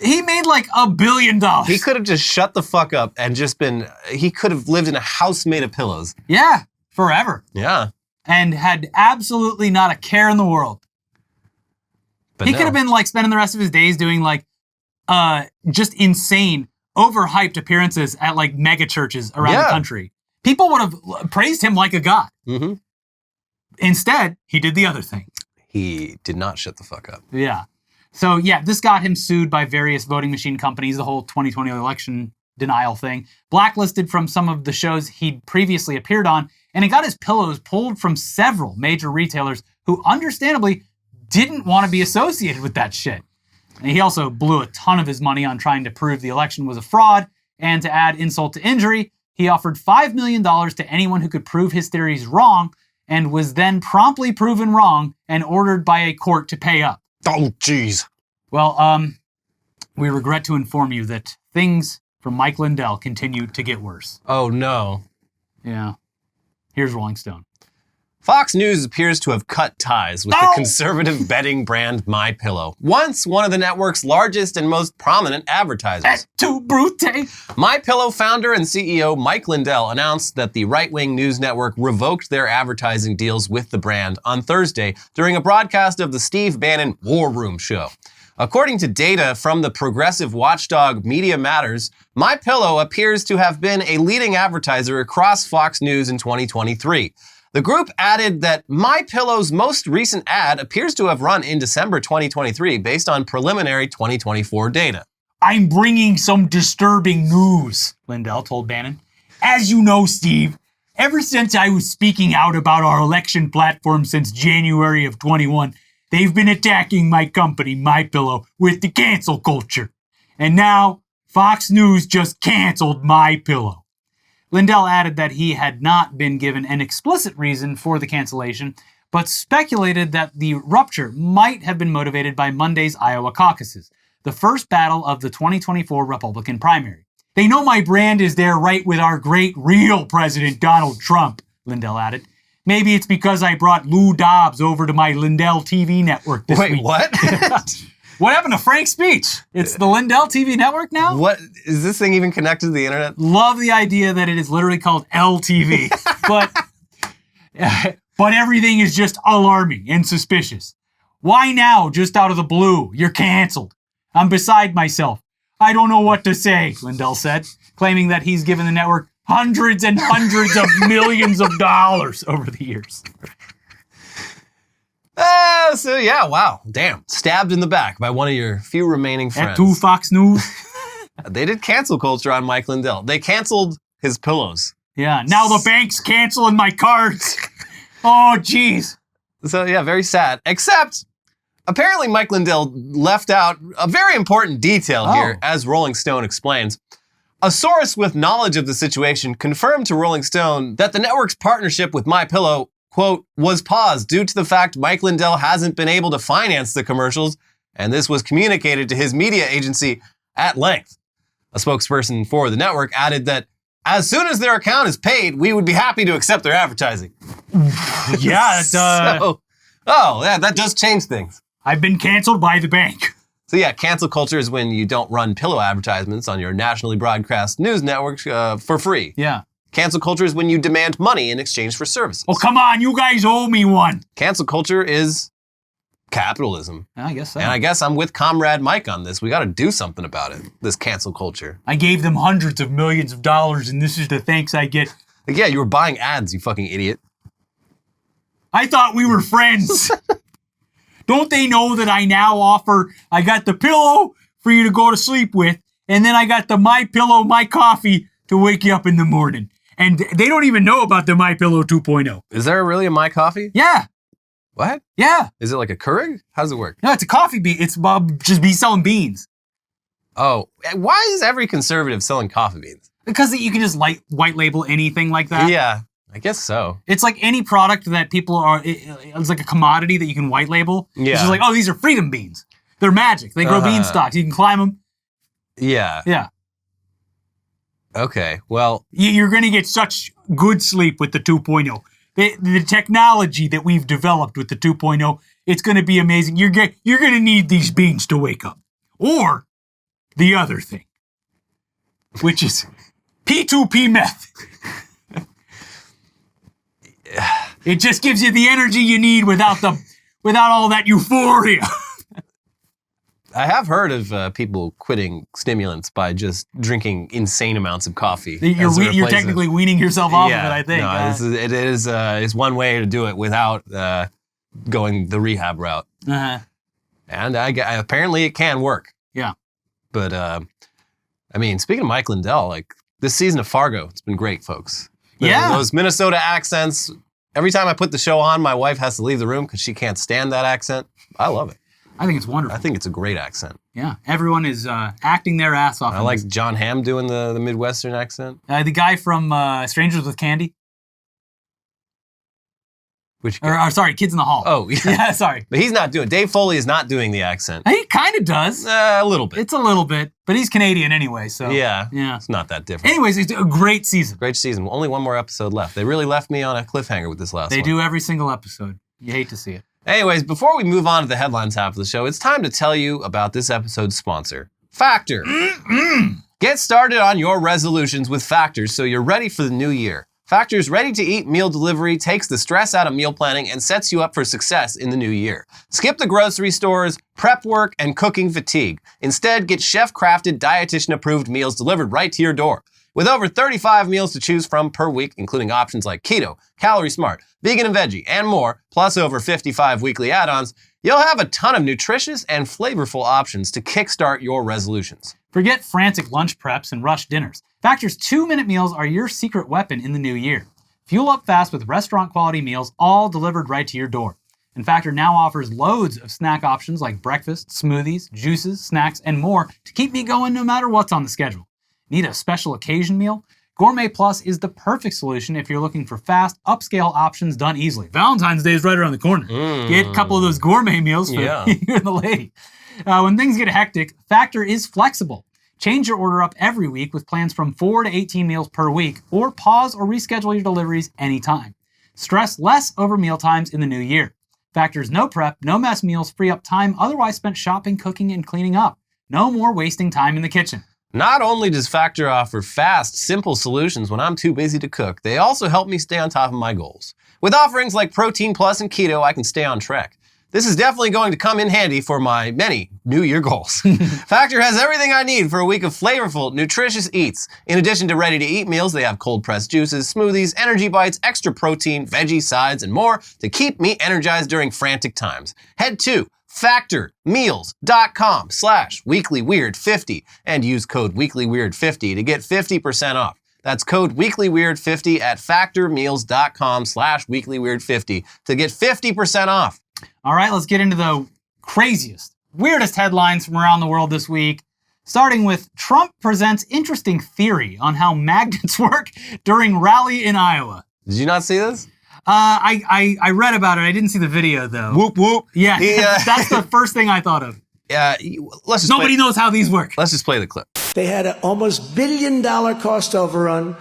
B: He made like $1 billion.
A: He could have just shut the fuck up and he could have lived in a house made of pillows.
B: Yeah, forever.
A: Yeah.
B: And had absolutely not a care in the world. But he could have been like spending the rest of his days doing like just insane, overhyped appearances at like mega churches around the country. People would have praised him like a god. Mm-hmm. Instead, he did the other thing.
A: He did not shut the fuck up.
B: Yeah. So this got him sued by various voting machine companies, the whole 2020 election denial thing, blacklisted from some of the shows he'd previously appeared on, and he got his pillows pulled from several major retailers who understandably didn't want to be associated with that shit. And he also blew a ton of his money on trying to prove the election was a fraud, and to add insult to injury, he offered $5 million to anyone who could prove his theories wrong, and was then promptly proven wrong and ordered by a court to pay up.
A: Oh, jeez.
B: Well, we regret to inform you that things from Mike Lindell continue to get worse.
A: Oh, no.
B: Yeah. Here's Rolling Stone.
A: Fox News appears to have cut ties with the conservative betting brand MyPillow, once one of the network's largest and most prominent advertisers.
B: Et tu, Brute!
A: MyPillow founder and CEO Mike Lindell announced that the right-wing news network revoked their advertising deals with the brand on Thursday during a broadcast of the Steve Bannon War Room show. According to data from the progressive watchdog Media Matters, MyPillow appears to have been a leading advertiser across Fox News in 2023. The group added that MyPillow's most recent ad appears to have run in December 2023 based on preliminary 2024 data.
B: I'm bringing some disturbing news, Lindell told Bannon. As you know, Steve, ever since I was speaking out about our election platform since January of 21, they've been attacking my company, MyPillow, with the cancel culture. And now, Fox News just canceled MyPillow. Lindell added that he had not been given an explicit reason for the cancellation, but speculated that the rupture might have been motivated by Monday's Iowa caucuses, the first battle of the 2024 Republican primary. They know my brand is there right with our great real President Donald Trump, Lindell added. Maybe it's because I brought Lou Dobbs over to my Lindell TV network this week.
A: Wait, what?
B: What happened to Frank's speech? It's the Lindell TV network now?
A: What? Is this thing even connected to the internet?
B: Love the idea that it is literally called LTV. But everything is just alarming and suspicious. Why now, just out of the blue? You're canceled. I'm beside myself. I don't know what to say, Lindell said, claiming that he's given the network hundreds and hundreds of millions of dollars over the years.
A: So yeah, wow. Damn. Stabbed in the back by one of your few remaining friends.
B: At 2 Fox News.
A: They did cancel culture on Mike Lindell. They canceled his pillows.
B: Yeah, now the bank's canceling my cards. Oh, jeez.
A: So yeah, very sad. Except, apparently Mike Lindell left out a very important detail here, as Rolling Stone explains. A source with knowledge of the situation confirmed to Rolling Stone that the network's partnership with MyPillow, quote, was paused due to the fact Mike Lindell hasn't been able to finance the commercials, and this was communicated to his media agency at length. A spokesperson for the network added that as soon as their account is paid, we would be happy to accept their advertising.
B: Yeah,
A: that does change things.
B: I've been canceled by the bank.
A: So yeah, cancel culture is when you don't run pillow advertisements on your nationally broadcast news networks for free.
B: Yeah.
A: Cancel culture is when you demand money in exchange for services.
B: Oh, come on, you guys owe me one.
A: Cancel culture is capitalism.
B: I guess so.
A: And I guess I'm with Comrade Mike on this. We got to do something about it, this cancel culture.
B: I gave them hundreds of millions of dollars, and this is the thanks I get.
A: Like, yeah, you were buying ads, you fucking idiot.
B: I thought we were friends. Don't they know that I now offer, I got the pillow for you to go to sleep with, and then I got the My Pillow, My Coffee to wake you up in the morning. And they don't even know about the My Pillow 2.0.
A: Is there really a My Coffee?
B: Yeah.
A: What?
B: Yeah.
A: Is it like a Keurig? How does it work?
B: No, it's a coffee bean. It's just be selling beans.
A: Oh, why is every conservative selling coffee beans?
B: Because you can just white label anything like that.
A: Yeah, I guess so.
B: It's like any product that people are, it's like a commodity that you can white label.
A: Yeah.
B: It's just like, oh, these are freedom beans. They're magic. They grow beanstalks. You can climb them.
A: Yeah.
B: Yeah.
A: Okay, well.
B: You're going to get such good sleep with the 2.0. The technology that we've developed with the 2.0, it's going to be amazing. You're going to need these beans to wake up. Or the other thing, which is P2P meth. It just gives you the energy you need without all that euphoria.
A: I have heard of people quitting stimulants by just drinking insane amounts of coffee.
B: You're technically weaning yourself off of it, I think.
A: No, it is one way to do it without going the rehab route.
B: Uh-huh.
A: And apparently it can work.
B: Yeah.
A: But, I mean, speaking of Mike Lindell, like, this season of Fargo, it's been great, folks. Those Minnesota accents, every time I put the show on, my wife has to leave the room because she can't stand that accent. I love it.
B: I think it's wonderful.
A: I think it's a great accent.
B: Yeah, everyone is acting their ass off.
A: I like John Hamm doing the Midwestern accent.
B: The guy from Strangers with Candy.
A: Which guy?
B: Sorry, Kids in the Hall.
A: Oh, yeah.
B: Yeah, sorry.
A: But he's not doing, Dave Foley is not doing the accent.
B: He kind of does.
A: A little bit.
B: It's a little bit, but he's Canadian anyway, so.
A: Yeah.
B: Yeah.
A: It's not that different.
B: Anyways, it's a great season.
A: Great season. Only one more episode left. They really left me on a cliffhanger with this last one.
B: They do every single episode. You hate to see it.
A: Anyways, before we move on to the headlines half of the show, it's time to tell you about this episode's sponsor, Factor. Get started on your resolutions with Factor so you're ready for the new year. Factor's ready-to-eat meal delivery takes the stress out of meal planning and sets you up for success in the new year. Skip the grocery stores, prep work, and cooking fatigue. Instead, get chef-crafted, dietitian-approved meals delivered right to your door. With over 35 meals to choose from per week, including options like keto, calorie smart, vegan and veggie, and more, plus over 55 weekly add-ons, you'll have a ton of nutritious and flavorful options to kickstart your resolutions.
B: Forget frantic lunch preps and rush dinners. Factor's 2-minute meals are your secret weapon in the new year. Fuel up fast with restaurant-quality meals, all delivered right to your door. And Factor now offers loads of snack options like breakfast, smoothies, juices, snacks, and more to keep me going no matter what's on the schedule. Need a special occasion meal? Gourmet Plus is the perfect solution if you're looking for fast, upscale options done easily. Valentine's Day is right around the corner. Get a couple of those gourmet meals for you and the lady. When things get hectic, Factor is flexible. Change your order up every week with plans from 4 to 18 meals per week, or pause or reschedule your deliveries anytime. Stress less over mealtimes in the new year. Factor's no prep, no mess meals free up time otherwise spent shopping, cooking, and cleaning up. No more wasting time in the kitchen.
A: Not only does Factor offer fast, simple solutions when I'm too busy to cook, they also help me stay on top of my goals. With offerings like Protein Plus and Keto, I can stay on track. This is definitely going to come in handy for my many New Year goals. Factor has everything I need for a week of flavorful, nutritious eats. In addition to ready-to-eat meals, they have cold-pressed juices, smoothies, energy bites, extra protein, veggie sides, and more to keep me energized during frantic times. Head to factormeals.com/weeklyweird50 and use code weeklyweird50 to get 50% off. That's code weeklyweird50 at factormeals.com/weeklyweird50 to get 50% off.
B: All right, let's get into the craziest, weirdest headlines from around the world this week. Starting with Trump presents interesting theory on how magnets work during rally in Iowa.
A: Did you not see this?
B: I read about it. I didn't see the video though.
A: Whoop whoop.
B: Yeah, that's the first thing I thought of. Nobody knows how these work.
A: Let's just play the clip.
E: They had an almost $1 billion cost overrun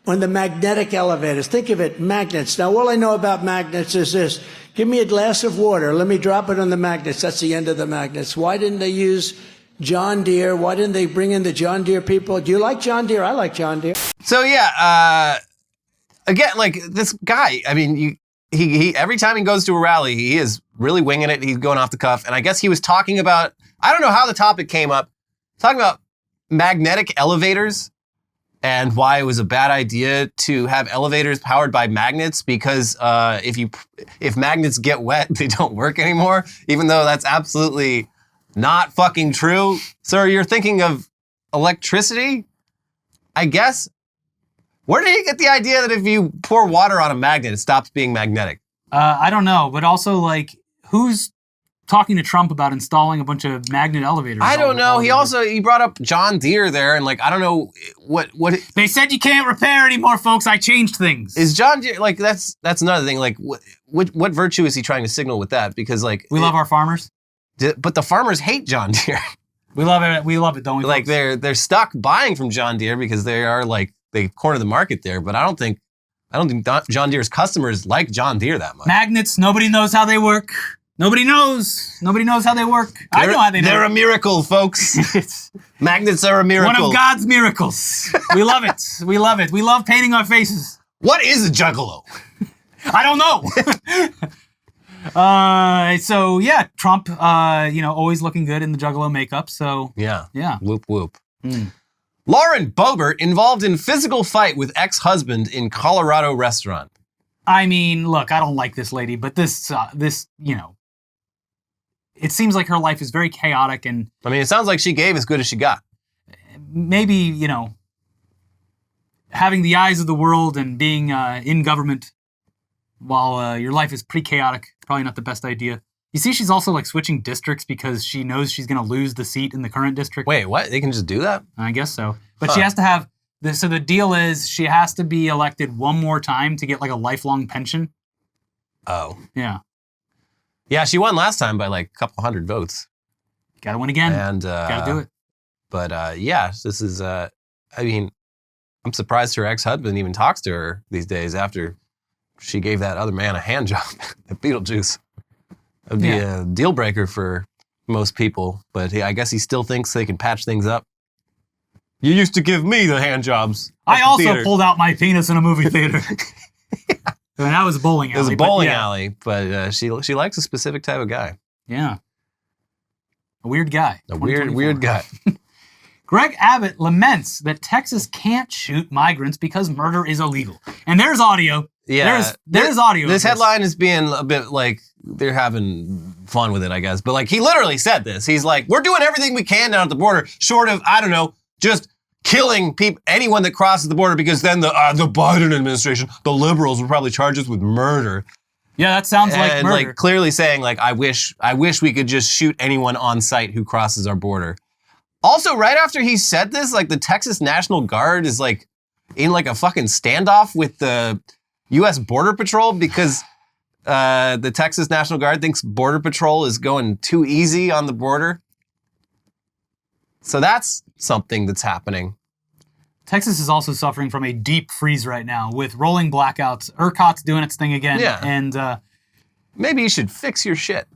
E: on the magnetic elevators. Think of it, magnets. Now, all I know about magnets is this. Give me a glass of water. Let me drop it on the magnets. That's the end of the magnets. Why didn't they use John Deere? Why didn't they bring in the John Deere people? Do you like John Deere? I like John Deere.
A: So yeah, again, like this guy, I mean, he every time he goes to a rally, he is really winging it. He's going off the cuff. And I guess he was talking about, I don't know how the topic came up, talking about magnetic elevators and why it was a bad idea to have elevators powered by magnets because if magnets get wet, they don't work anymore, even though that's absolutely not fucking true. Sir, you're thinking of electricity, I guess? Where did he get the idea that if you pour water on a magnet, it stops being magnetic?
B: I don't know, but also, like, who's talking to Trump about installing a bunch of magnet elevators?
A: I don't know. He brought up John Deere there, and like I don't know what.
B: They said you can't repair anymore, folks. I changed things.
A: Is John Deere like that's another thing? Like what virtue is he trying to signal with that? Because like
B: we love our farmers,
A: but the farmers hate John Deere.
B: We love it. We love it, don't we?
A: Like
B: folks?
A: they're stuck buying from John Deere because they are like they corner the market there. But I don't think John Deere's customers like John Deere that much.
B: Magnets. Nobody knows how they work. Nobody knows how they work. I know how they do.
A: They're a miracle, folks. Magnets are a miracle.
B: One of God's miracles. We love it. We love it. We love painting our faces.
A: What is a juggalo?
B: I don't know. So yeah, Trump, always looking good in the juggalo makeup. So
A: yeah. Whoop whoop.
B: Mm.
A: Lauren Boebert involved in physical fight with ex-husband in Colorado restaurant.
B: I mean, look, I don't like this lady, but this, it seems like her life is very chaotic and...
A: I mean, it sounds like she gave as good as she got.
B: Maybe, having the eyes of the world and being in government while your life is pretty chaotic, probably not the best idea. You see, she's also like switching districts because she knows she's going to lose the seat in the current district.
A: Wait, what? They can just do that?
B: I guess so. But she has to have... So the deal is she has to be elected one more time to get like a lifelong pension.
A: Oh.
B: Yeah.
A: Yeah, she won last time by like a couple hundred votes.
B: Gotta win again.
A: And
B: gotta do it.
A: But this is, I mean, I'm surprised her ex-husband even talks to her these days after she gave that other man a hand job at Beetlejuice. That'd be a deal breaker for most people, but I guess he still thinks they can patch things up. You used to give me the hand jobs.
B: I also pulled out my penis in a movie theater. I mean, that was a bowling alley.
A: It was a bowling alley, but she likes a specific type of guy.
B: Yeah. A weird guy.
A: A weird guy.
B: Greg Abbott laments that Texas can't shoot migrants because murder is illegal. And there's audio.
A: Yeah.
B: There's audio.
A: This headline is being a bit like they're having fun with it, I guess. But like he literally said this. He's like, we're doing everything we can down at the border, short of, I don't know, just killing anyone that crosses the border because then the Biden administration, the liberals will probably charge us with murder.
B: Yeah, that sounds like murder.
A: And like clearly saying like, I wish we could just shoot anyone on sight who crosses our border. Also, right after he said this, like the Texas National Guard is like in like a fucking standoff with the U.S. Border Patrol because the Texas National Guard thinks Border Patrol is going too easy on the border. So that's something that's happening.
B: Texas is also suffering from a deep freeze right now with rolling blackouts. ERCOT's doing its thing again.
A: Yeah.
B: And
A: maybe you should fix your shit.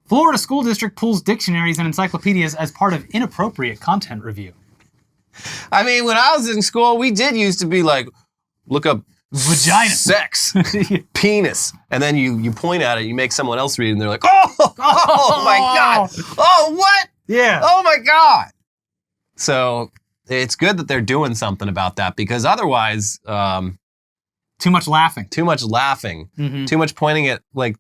B: Florida school district pulls dictionaries and encyclopedias as part of inappropriate content review.
A: I mean, when I was in school, we did used to be like, look up
B: Vagina.
A: sex, penis, and then you point at it, you make someone else read it, and they're like, oh my God. Oh, what?
B: Yeah.
A: Oh my God. So it's good that they're doing something about that because otherwise,
B: Too much laughing.
A: too much laughing, too much pointing at like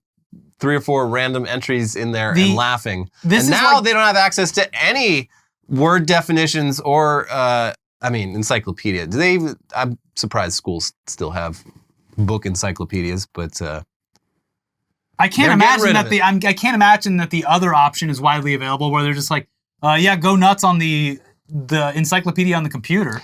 A: 3 or 4 random entries in there and laughing.
B: This
A: and
B: is
A: now
B: like-
A: they don't have access to any word definitions or, encyclopedia. Do they even, I'm surprised schools still have book encyclopedias, but
B: I can't
A: They're
B: imagine
A: getting
B: that
A: rid of
B: I can't imagine that the other option is widely available where they're just like, go nuts on the encyclopedia on the computer.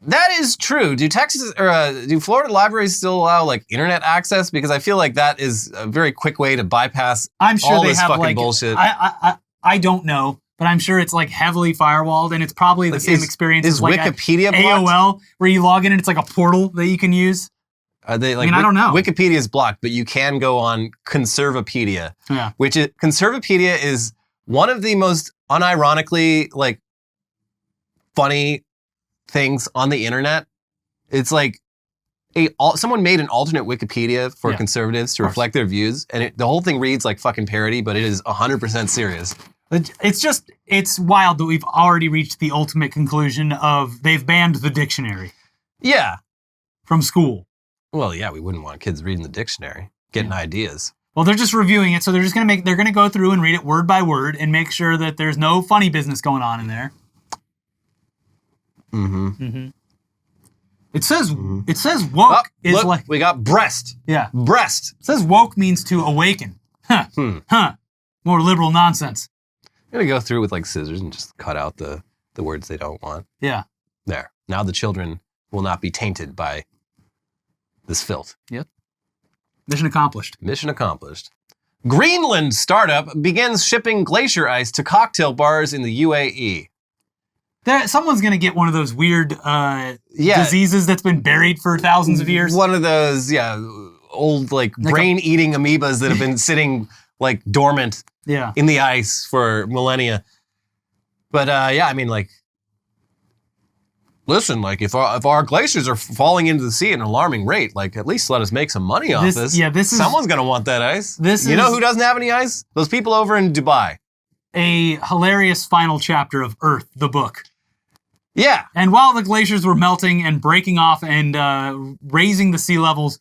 A: that is true. Do do Florida libraries still allow like internet access? Because I feel like that is a very quick way to bypass
B: I'm sure
A: all
B: they
A: this
B: have
A: fucking
B: like
A: bullshit.
B: I don't know, but I'm sure it's like heavily firewalled and it's probably the
A: Like,
B: same experience
A: is
B: as like
A: Wikipedia blocked?
B: AOL where you log in and it's like a portal that you can use.
A: Are they like?
B: I don't know.
A: Wikipedia is blocked, but you can go on Conservapedia,
B: Yeah.
A: which is Conservapedia is one of the most unironically like funny things on the internet. It's like someone made an alternate Wikipedia for
B: Yeah,
A: conservatives to reflect their views, and the whole thing reads like fucking parody, but it is 100% serious.
B: It's wild that we've already reached the ultimate conclusion of they've banned the dictionary
A: Yeah.
B: from school.
A: Well, yeah, we wouldn't want kids reading the dictionary, getting ideas.
B: Well, they're just reviewing it, so they're gonna go through and read it word by word and make sure that there's no funny business going on in there. It says woke is
A: look,
B: like
A: we got breast.
B: yeah.
A: Breast.
B: It says woke means to awaken. Huh. More liberal nonsense.
A: I'm gonna go through with like scissors and just cut out the words they don't want.
B: Yeah.
A: There. Now the children will not be tainted by this filth.
B: Yep. Mission accomplished.
A: Mission accomplished. Greenland startup begins shipping glacier ice to cocktail bars in the UAE.
B: Someone's gonna get one of those weird diseases that's been buried for thousands of years.
A: One of those, old like brain-eating amoebas that have been sitting like dormant
B: Yeah.
A: in the ice for millennia. But I mean, like, listen, like if our glaciers are falling into the sea at an alarming rate, like at least let us make some money off this.
B: Yeah, this is
A: Someone's gonna want that ice.
B: This
A: you know
B: is-
A: who doesn't have any ice? Those people over in Dubai.
B: a hilarious final chapter of Earth, the book.
A: Yeah.
B: And while the glaciers were melting and breaking off and raising the sea levels,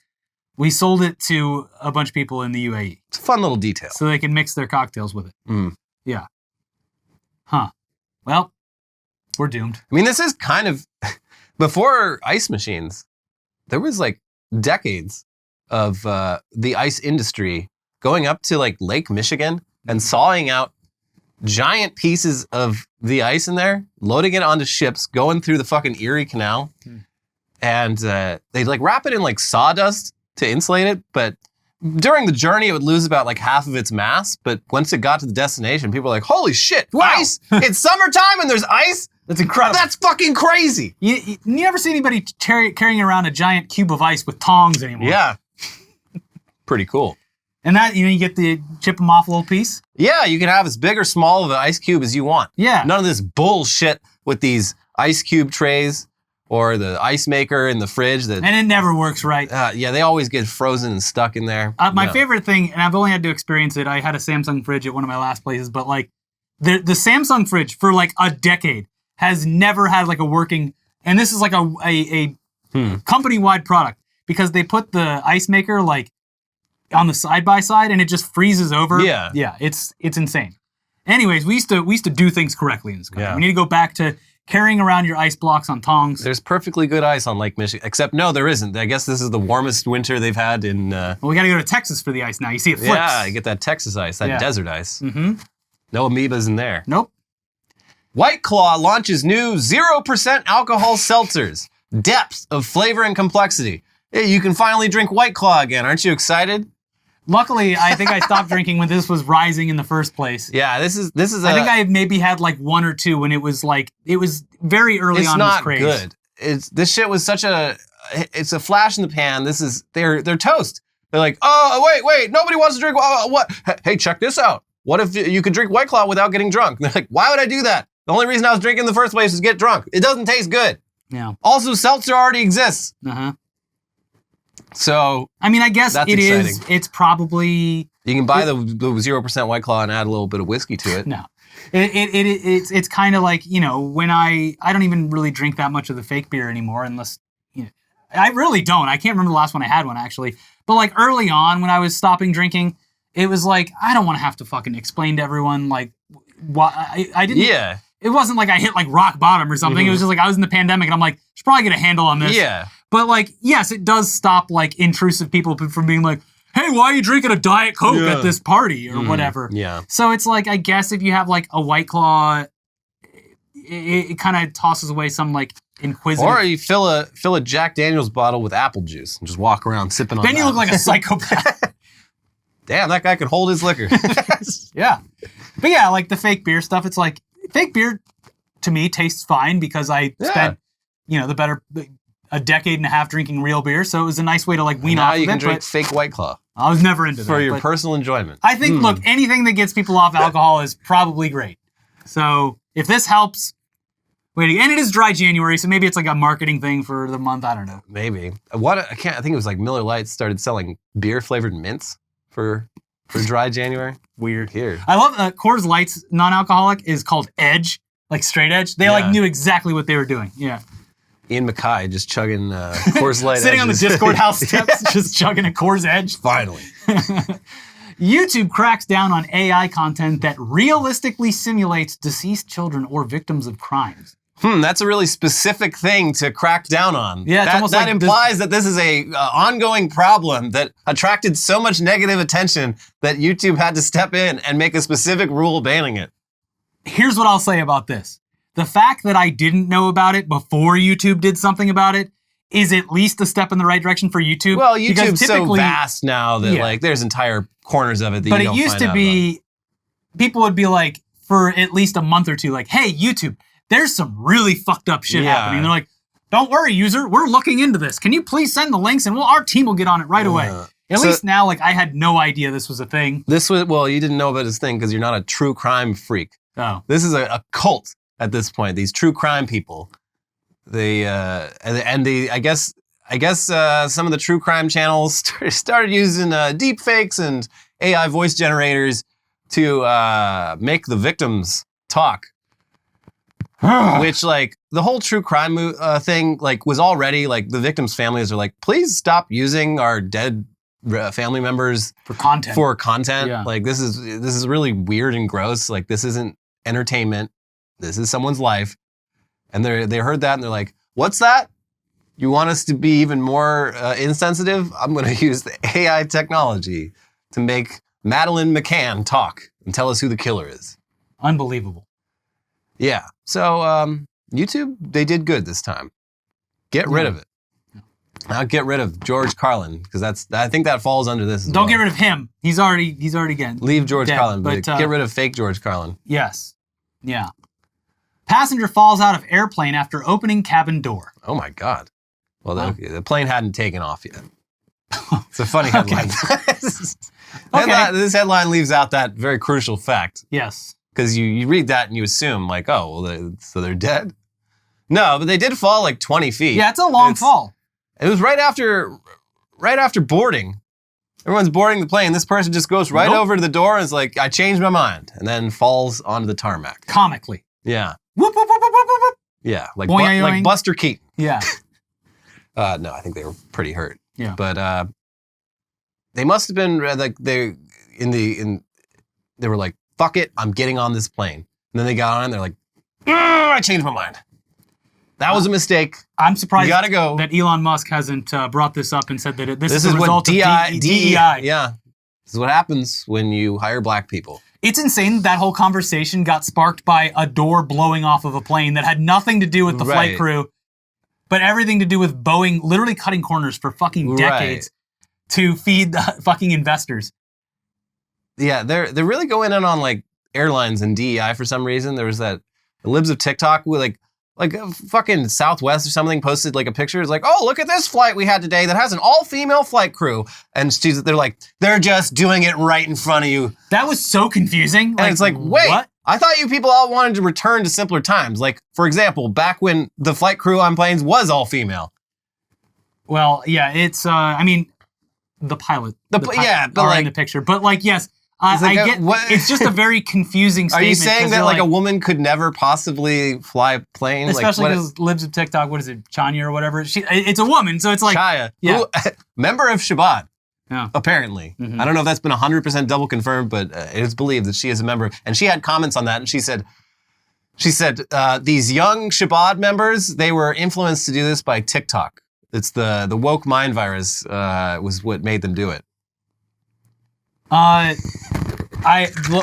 B: we sold it to a bunch of people in the UAE
A: It's a fun little detail.
B: so they can mix their cocktails with it.
A: Mm.
B: Yeah. Huh. Well, we're doomed.
A: I mean, this is kind of before ice machines. There was like decades of the ice industry going up to like Lake Michigan and sawing out giant pieces of the ice in there, loading it onto ships, going through the fucking Erie Canal, and they'd like wrap it in like sawdust to insulate it. But during the journey, it would lose about like half of its mass. But once it got to the destination, people were like, "Holy shit, ice! It's summertime and there's ice!
B: That's incredible.
A: That's fucking crazy!"
B: You never see anybody carrying around a giant cube of ice with tongs anymore.
A: Yeah. Pretty cool.
B: And that, you get the chip them off a little piece.
A: Yeah, you can have as big or small of an ice cube as you want.
B: Yeah.
A: None of this bullshit with these ice cube trays or the ice maker in the fridge.
B: And it never works right.
A: They always get frozen and stuck in there.
B: My
A: No.
B: favorite thing, and I've only had to experience it, I had a Samsung fridge at one of my last places, but like the Samsung fridge for like a decade has never had like a working, and this is like a company-wide product because they put the ice maker like on the side by side and it just freezes over.
A: Yeah.
B: Yeah, it's insane. Anyways, we used to do things correctly in this country.
A: Yeah.
B: We need to go back to carrying around your ice blocks on tongs.
A: There's perfectly good ice on Lake Michigan, except no, there isn't. I guess this is the warmest winter they've had in...
B: Well, we got to go to Texas for the ice now. You see it flips.
A: Yeah, you get that Texas ice, that
B: Yeah.
A: desert ice.
B: Mm-hmm.
A: No amoebas in there.
B: Nope.
A: White Claw launches new 0% alcohol seltzers. Depth of flavor and complexity. Hey, you can finally drink White Claw again. Aren't you excited?
B: Luckily, I think I stopped drinking when this was rising in the first place.
A: Yeah, this is.
B: I think I maybe had like 1 or 2 when it was very early
A: It's
B: on.
A: not
B: craze.
A: good. This shit was such a. It's a flash in the pan. They're toast. They're like, oh wait, nobody wants to drink. What? Hey, check this out. What if you could drink White Claw without getting drunk? And they're like, why would I do that? The only reason I was drinking in the first place was to get drunk. It doesn't taste good.
B: Yeah.
A: Also, seltzer already exists. So
B: I mean, I guess
A: that's
B: it
A: exciting.
B: is. It's probably
A: you can buy the 0% White Claw and add a little bit of whiskey to it.
B: no. It's kind of like, you know, when I don't even really drink that much of the fake beer anymore unless, you know, I really don't. I can't remember the last one I had one actually. But like early on when I was stopping drinking, it was like, I don't want to have to fucking explain to everyone like why I didn't.
A: Yeah.
B: It wasn't like I hit like rock bottom or something. It was just like I was in the pandemic and I'm like, should probably get a handle on this.
A: Yeah.
B: But like, yes, it does stop like intrusive people from being like, hey, why are you drinking a Diet Coke at this party or whatever?
A: Yeah.
B: So it's like, I guess if you have like a White Claw, it kind of tosses away some like inquisitive.
A: Or you fill a Jack Daniels bottle with apple juice and just walk around sipping on
B: then
A: that.
B: you look like a psychopath.
A: Damn, that guy could hold his liquor.
B: Yeah. But yeah, like the fake beer stuff, it's like, fake beer to me tastes fine because I spent, you know, a decade and a half drinking real beer. So it was a nice way to like wean off of it.
A: Now you can drink fake White Claw.
B: I was never into that.
A: For your personal enjoyment.
B: I think, look, anything that gets people off alcohol is probably great. So if this helps, and it is dry January, so maybe it's like a marketing thing for the month. I don't know.
A: Maybe. I think it was like Miller Lite started selling beer flavored mints for dry January.
B: Weird.
A: Here.
B: I love Coors Light's non-alcoholic is called Edge, like straight edge. They like knew exactly what they were doing. Yeah.
A: Ian MacKay just chugging Coors Light.
B: Sitting on the Discord house steps, just chugging a Coors Edge.
A: Finally.
B: YouTube cracks down on AI content that realistically simulates deceased children or victims of crimes.
A: That's a really specific thing to crack down on.
B: Yeah, it's almost
A: that
B: like
A: implies that this is a ongoing problem that attracted so much negative attention that YouTube had to step in and make a specific rule banning it.
B: Here's what I'll say about this. The fact that I didn't know about it before YouTube did something about it is at least a step in the right direction for YouTube.
A: Well, YouTube's so vast now that like there's entire corners of it that you don't find out. But it used to be,
B: people would be like, for at least a month or two, like, hey, YouTube, there's some really fucked up shit happening. And they're like, don't worry, user, we're looking into this. Can you please send the links and our team will get on it right away. At least now, like, I had no idea this was a thing.
A: You didn't know about this thing because you're not a true crime freak.
B: Oh.
A: This is a cult at this point. These true crime people. I guess some of the true crime channels started using deep fakes and AI voice generators to make the victims talk. Which, like, the whole true crime thing, like, was already, like, the victims' families are like, please stop using our dead family members
B: for content.
A: Yeah. Like, this is really weird and gross. Like, this isn't entertainment. This is someone's life. And they heard that and they're like, what's that? You want us to be even more insensitive? I'm going to use the AI technology to make Madeleine McCann talk and tell us who the killer is.
B: Unbelievable.
A: Yeah. So YouTube, they did good this time. Get rid of it. Now get rid of George Carlin because I think that falls under this.
B: Don't get rid of him. He's already getting.
A: Leave George
B: dead,
A: Carlin, but get rid of fake George Carlin.
B: Yes. Yeah. Passenger falls out of airplane after opening cabin door.
A: Oh my God. Well, the plane hadn't taken off yet. It's a funny headline. This headline leaves out that very crucial fact.
B: Yes.
A: Because you read that and you assume like, oh, well, so they're dead? No, but they did fall like 20 feet.
B: Yeah, it's a long fall.
A: It was right after boarding. Everyone's boarding the plane. This person just goes right over to the door and is like, I changed my mind, and then falls onto the tarmac.
B: Comically.
A: Yeah.
B: Whoop, whoop, whoop, whoop, whoop, whoop.
A: Yeah, like
B: like
A: Buster Keaton.
B: Yeah.
A: No, I think they were pretty hurt.
B: Yeah.
A: But they must have been like they were like, fuck it, I'm getting on this plane. And then they got on and they're like, I changed my mind. That was a mistake.
B: I'm surprised
A: you gotta go.
B: that Elon Musk hasn't brought this up and said that this is a
A: what
B: result of DEI.
A: Yeah. This is what happens when you hire black people.
B: It's insane that whole conversation got sparked by a door blowing off of a plane that had nothing to do with the flight crew, but everything to do with Boeing literally cutting corners for fucking decades. to feed the fucking investors.
A: Yeah, they're really going in on like airlines and DEI for some reason. There was that the libs of TikTok with like a fucking Southwest or something posted like a picture. It's like, oh, look at this flight we had today that has an all-female flight crew. And they're like, they're just doing it right in front of you.
B: That was so confusing.
A: And it's like, wait,
B: what?
A: I thought you people all wanted to return to simpler times. Like, for example, back when the flight crew on planes was all female.
B: Well, yeah, it's, I mean, the pilot.
A: Yeah, but
B: are
A: like
B: in the picture. But like, yes, I get, it's just a very confusing
A: Are
B: statement.
A: you saying that like a woman could never possibly fly planes?
B: Especially because libs of TikTok, what is it, Chanya or whatever? It's a woman, so it's like.
A: Chaya.
B: Yeah.
A: Member of Shabbat.
B: Yeah.
A: Apparently.
B: Mhm.
A: I don't know if that's been 100% double confirmed, but it is believed that she is a member. And she had comments on that, and she said, these young Chabad members, they were influenced to do this by TikTok. It's the woke mind virus was what made them do it.
B: I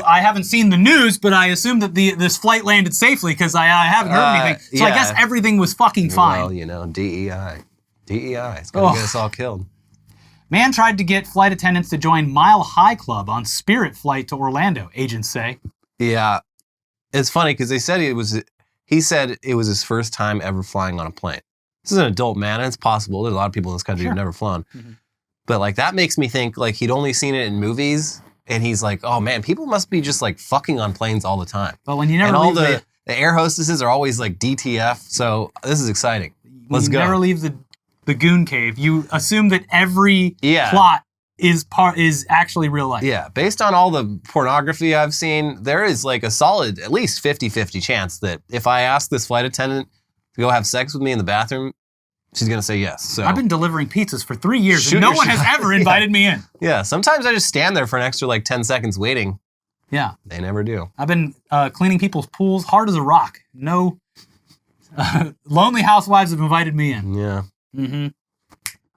B: haven't seen the news, but I assume that this flight landed safely because I haven't heard anything. So I guess everything was fucking fine.
A: Well, you know, DEI. It's going to get us all killed.
B: Man tried to get flight attendants to join Mile High Club on Spirit flight to Orlando, agents say.
A: Yeah. It's funny because he said it was his first time ever flying on a plane. This is an adult man, and it's possible. There's a lot of people in this country who've never flown. Mm-hmm. But like that makes me think like he'd only seen it in movies, and he's like, oh man, people must be just like fucking on planes all the time.
B: But when you never
A: and all
B: leave
A: the air hostesses are always like DTF, so this is exciting. Let's go.
B: You never leave the goon cave. You assume that every plot is actually real life.
A: Yeah, based on all the pornography I've seen, there is like a solid, at least 50-50 chance that if I ask this flight attendant to go have sex with me in the bathroom, she's going to say yes. So
B: I've been delivering pizzas for 3 years and no one has ever invited me in.
A: Yeah, sometimes I just stand there for an extra like 10 seconds waiting.
B: Yeah.
A: They never do.
B: I've been cleaning people's pools hard as a rock. No lonely housewives have invited me in.
A: Yeah.
B: Mm-hmm.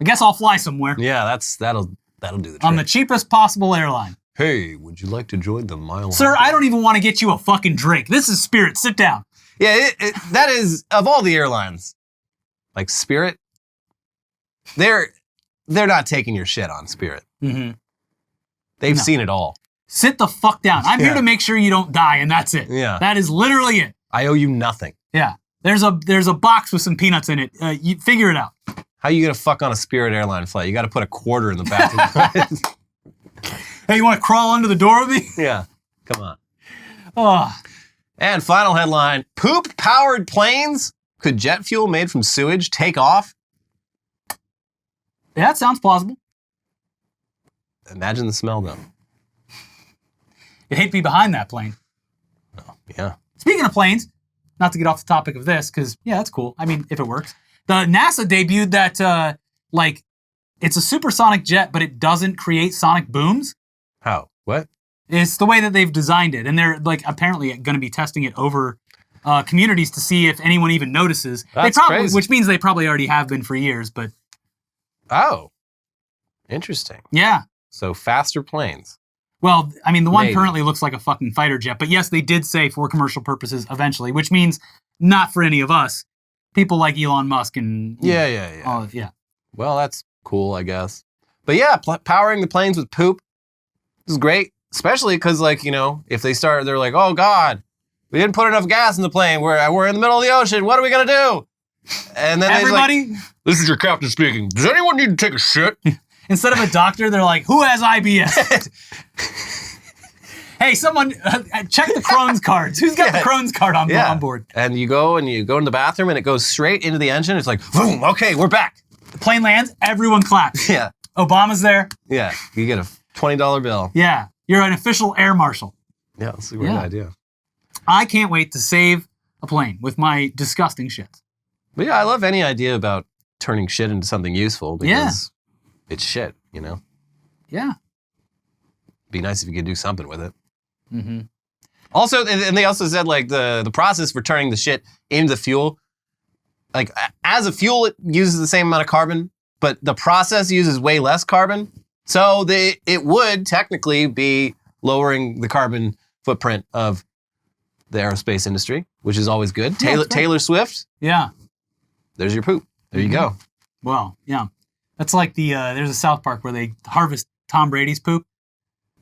B: I guess I'll fly somewhere.
A: Yeah, that'll do the trick.
B: On the cheapest possible airline.
A: Hey, would you like to join the Mile High?
B: Sir, I don't even want to get you a fucking drink. This is Spirit. Sit down.
A: Yeah, that is, of all the airlines, like Spirit, they're not taking your shit on Spirit.
B: Mm-hmm.
A: They've seen it all.
B: Sit the fuck down. I'm here to make sure you don't die, and that's it.
A: Yeah.
B: That is literally it.
A: I owe you nothing.
B: Yeah. There's a box with some peanuts in it. You figure it out.
A: How are you gonna fuck on a Spirit airline flight? You got to put a quarter in the bathroom.
B: Hey, you want to crawl under the door with me?
A: Yeah. Come on.
B: Oh.
A: And final headline: poop-powered planes. Could jet fuel made from sewage take off?
B: Yeah, that sounds plausible.
A: Imagine the smell, though.
B: You'd hate to be behind that plane.
A: Oh, yeah.
B: Speaking of planes, not to get off the topic of this, because, yeah, that's cool. I mean, if it works. The NASA debuted that, it's a supersonic jet, but it doesn't create sonic booms.
A: How? What?
B: It's the way that they've designed it. And they're, apparently going to be testing it over communities to see if anyone even notices.
A: That's crazy.
B: Which means they probably already have been for years, but...
A: Oh. Interesting.
B: Yeah.
A: So faster planes.
B: Well, I mean, the one
A: Maybe.
B: currently looks like a fucking fighter jet, but yes, they did say for commercial purposes eventually, which means not for any of us. People like Elon Musk and...
A: Yeah. Well, that's cool, I guess. But yeah, powering the planes with poop is great, especially because, if they start, they're like, oh, God, we didn't put enough gas in the plane. We're in the middle of the ocean. What are we going to do? And then
B: everybody...
A: this is your captain speaking. Does anyone need to take a shit?
B: Instead of a doctor, they're like, who has IBS? Hey, someone check the Crohn's cards. Who's got the Crohn's card on board?
A: And you go in the bathroom and it goes straight into the engine. It's like, boom, okay, we're back.
B: The plane lands, everyone claps.
A: Yeah.
B: Obama's there.
A: Yeah, you get a $20 bill.
B: Yeah, you're an official air marshal.
A: Yeah, that's a great idea.
B: I can't wait to save a plane with my disgusting shit.
A: But yeah, I love any idea about turning shit into something useful because it's shit,
B: Yeah.
A: Be nice if you could do something with it.
B: Mm-hmm.
A: Also, and they also said the process for turning the shit into the fuel, as a fuel, it uses the same amount of carbon, but the process uses way less carbon. So it would technically be lowering the carbon footprint of the aerospace industry, which is always good. Taylor Swift.
B: Yeah.
A: There's your poop. There you go.
B: Well, yeah. That's like there's a South Park where they harvest Tom Brady's poop.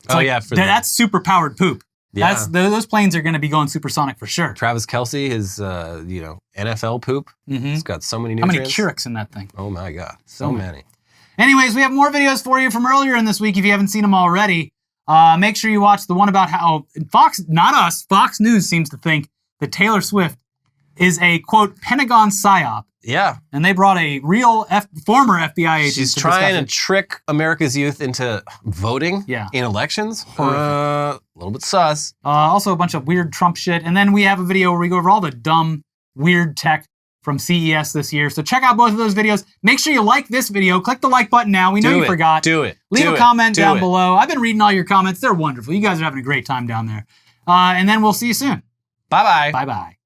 B: That's super powered poop.
A: Yeah.
B: Those planes are going to be going supersonic for sure.
A: Travis Kelce, his NFL poop. He's got so many
B: How
A: nutrients.
B: many Keurigs in that thing?
A: Oh my God, so many.
B: Anyways, we have more videos for you from earlier in this week if you haven't seen them already. Make sure you watch the one about how Fox News seems to think that Taylor Swift is a, quote, Pentagon psyop.
A: Yeah.
B: And they brought a real former FBI agent.
A: She's trying to trick America's youth into voting in elections. A little bit sus.
B: Also a bunch of weird Trump shit. And then we have a video where we go over all the dumb, weird tech from CES this year. So check out both of those videos. Make sure you like this video. Click the like button now. We know you forgot.
A: Do it.
B: Leave a comment down below. I've been reading all your comments. They're wonderful. You guys are having a great time down there. And then we'll see you soon.
A: Bye-bye.
B: Bye-bye.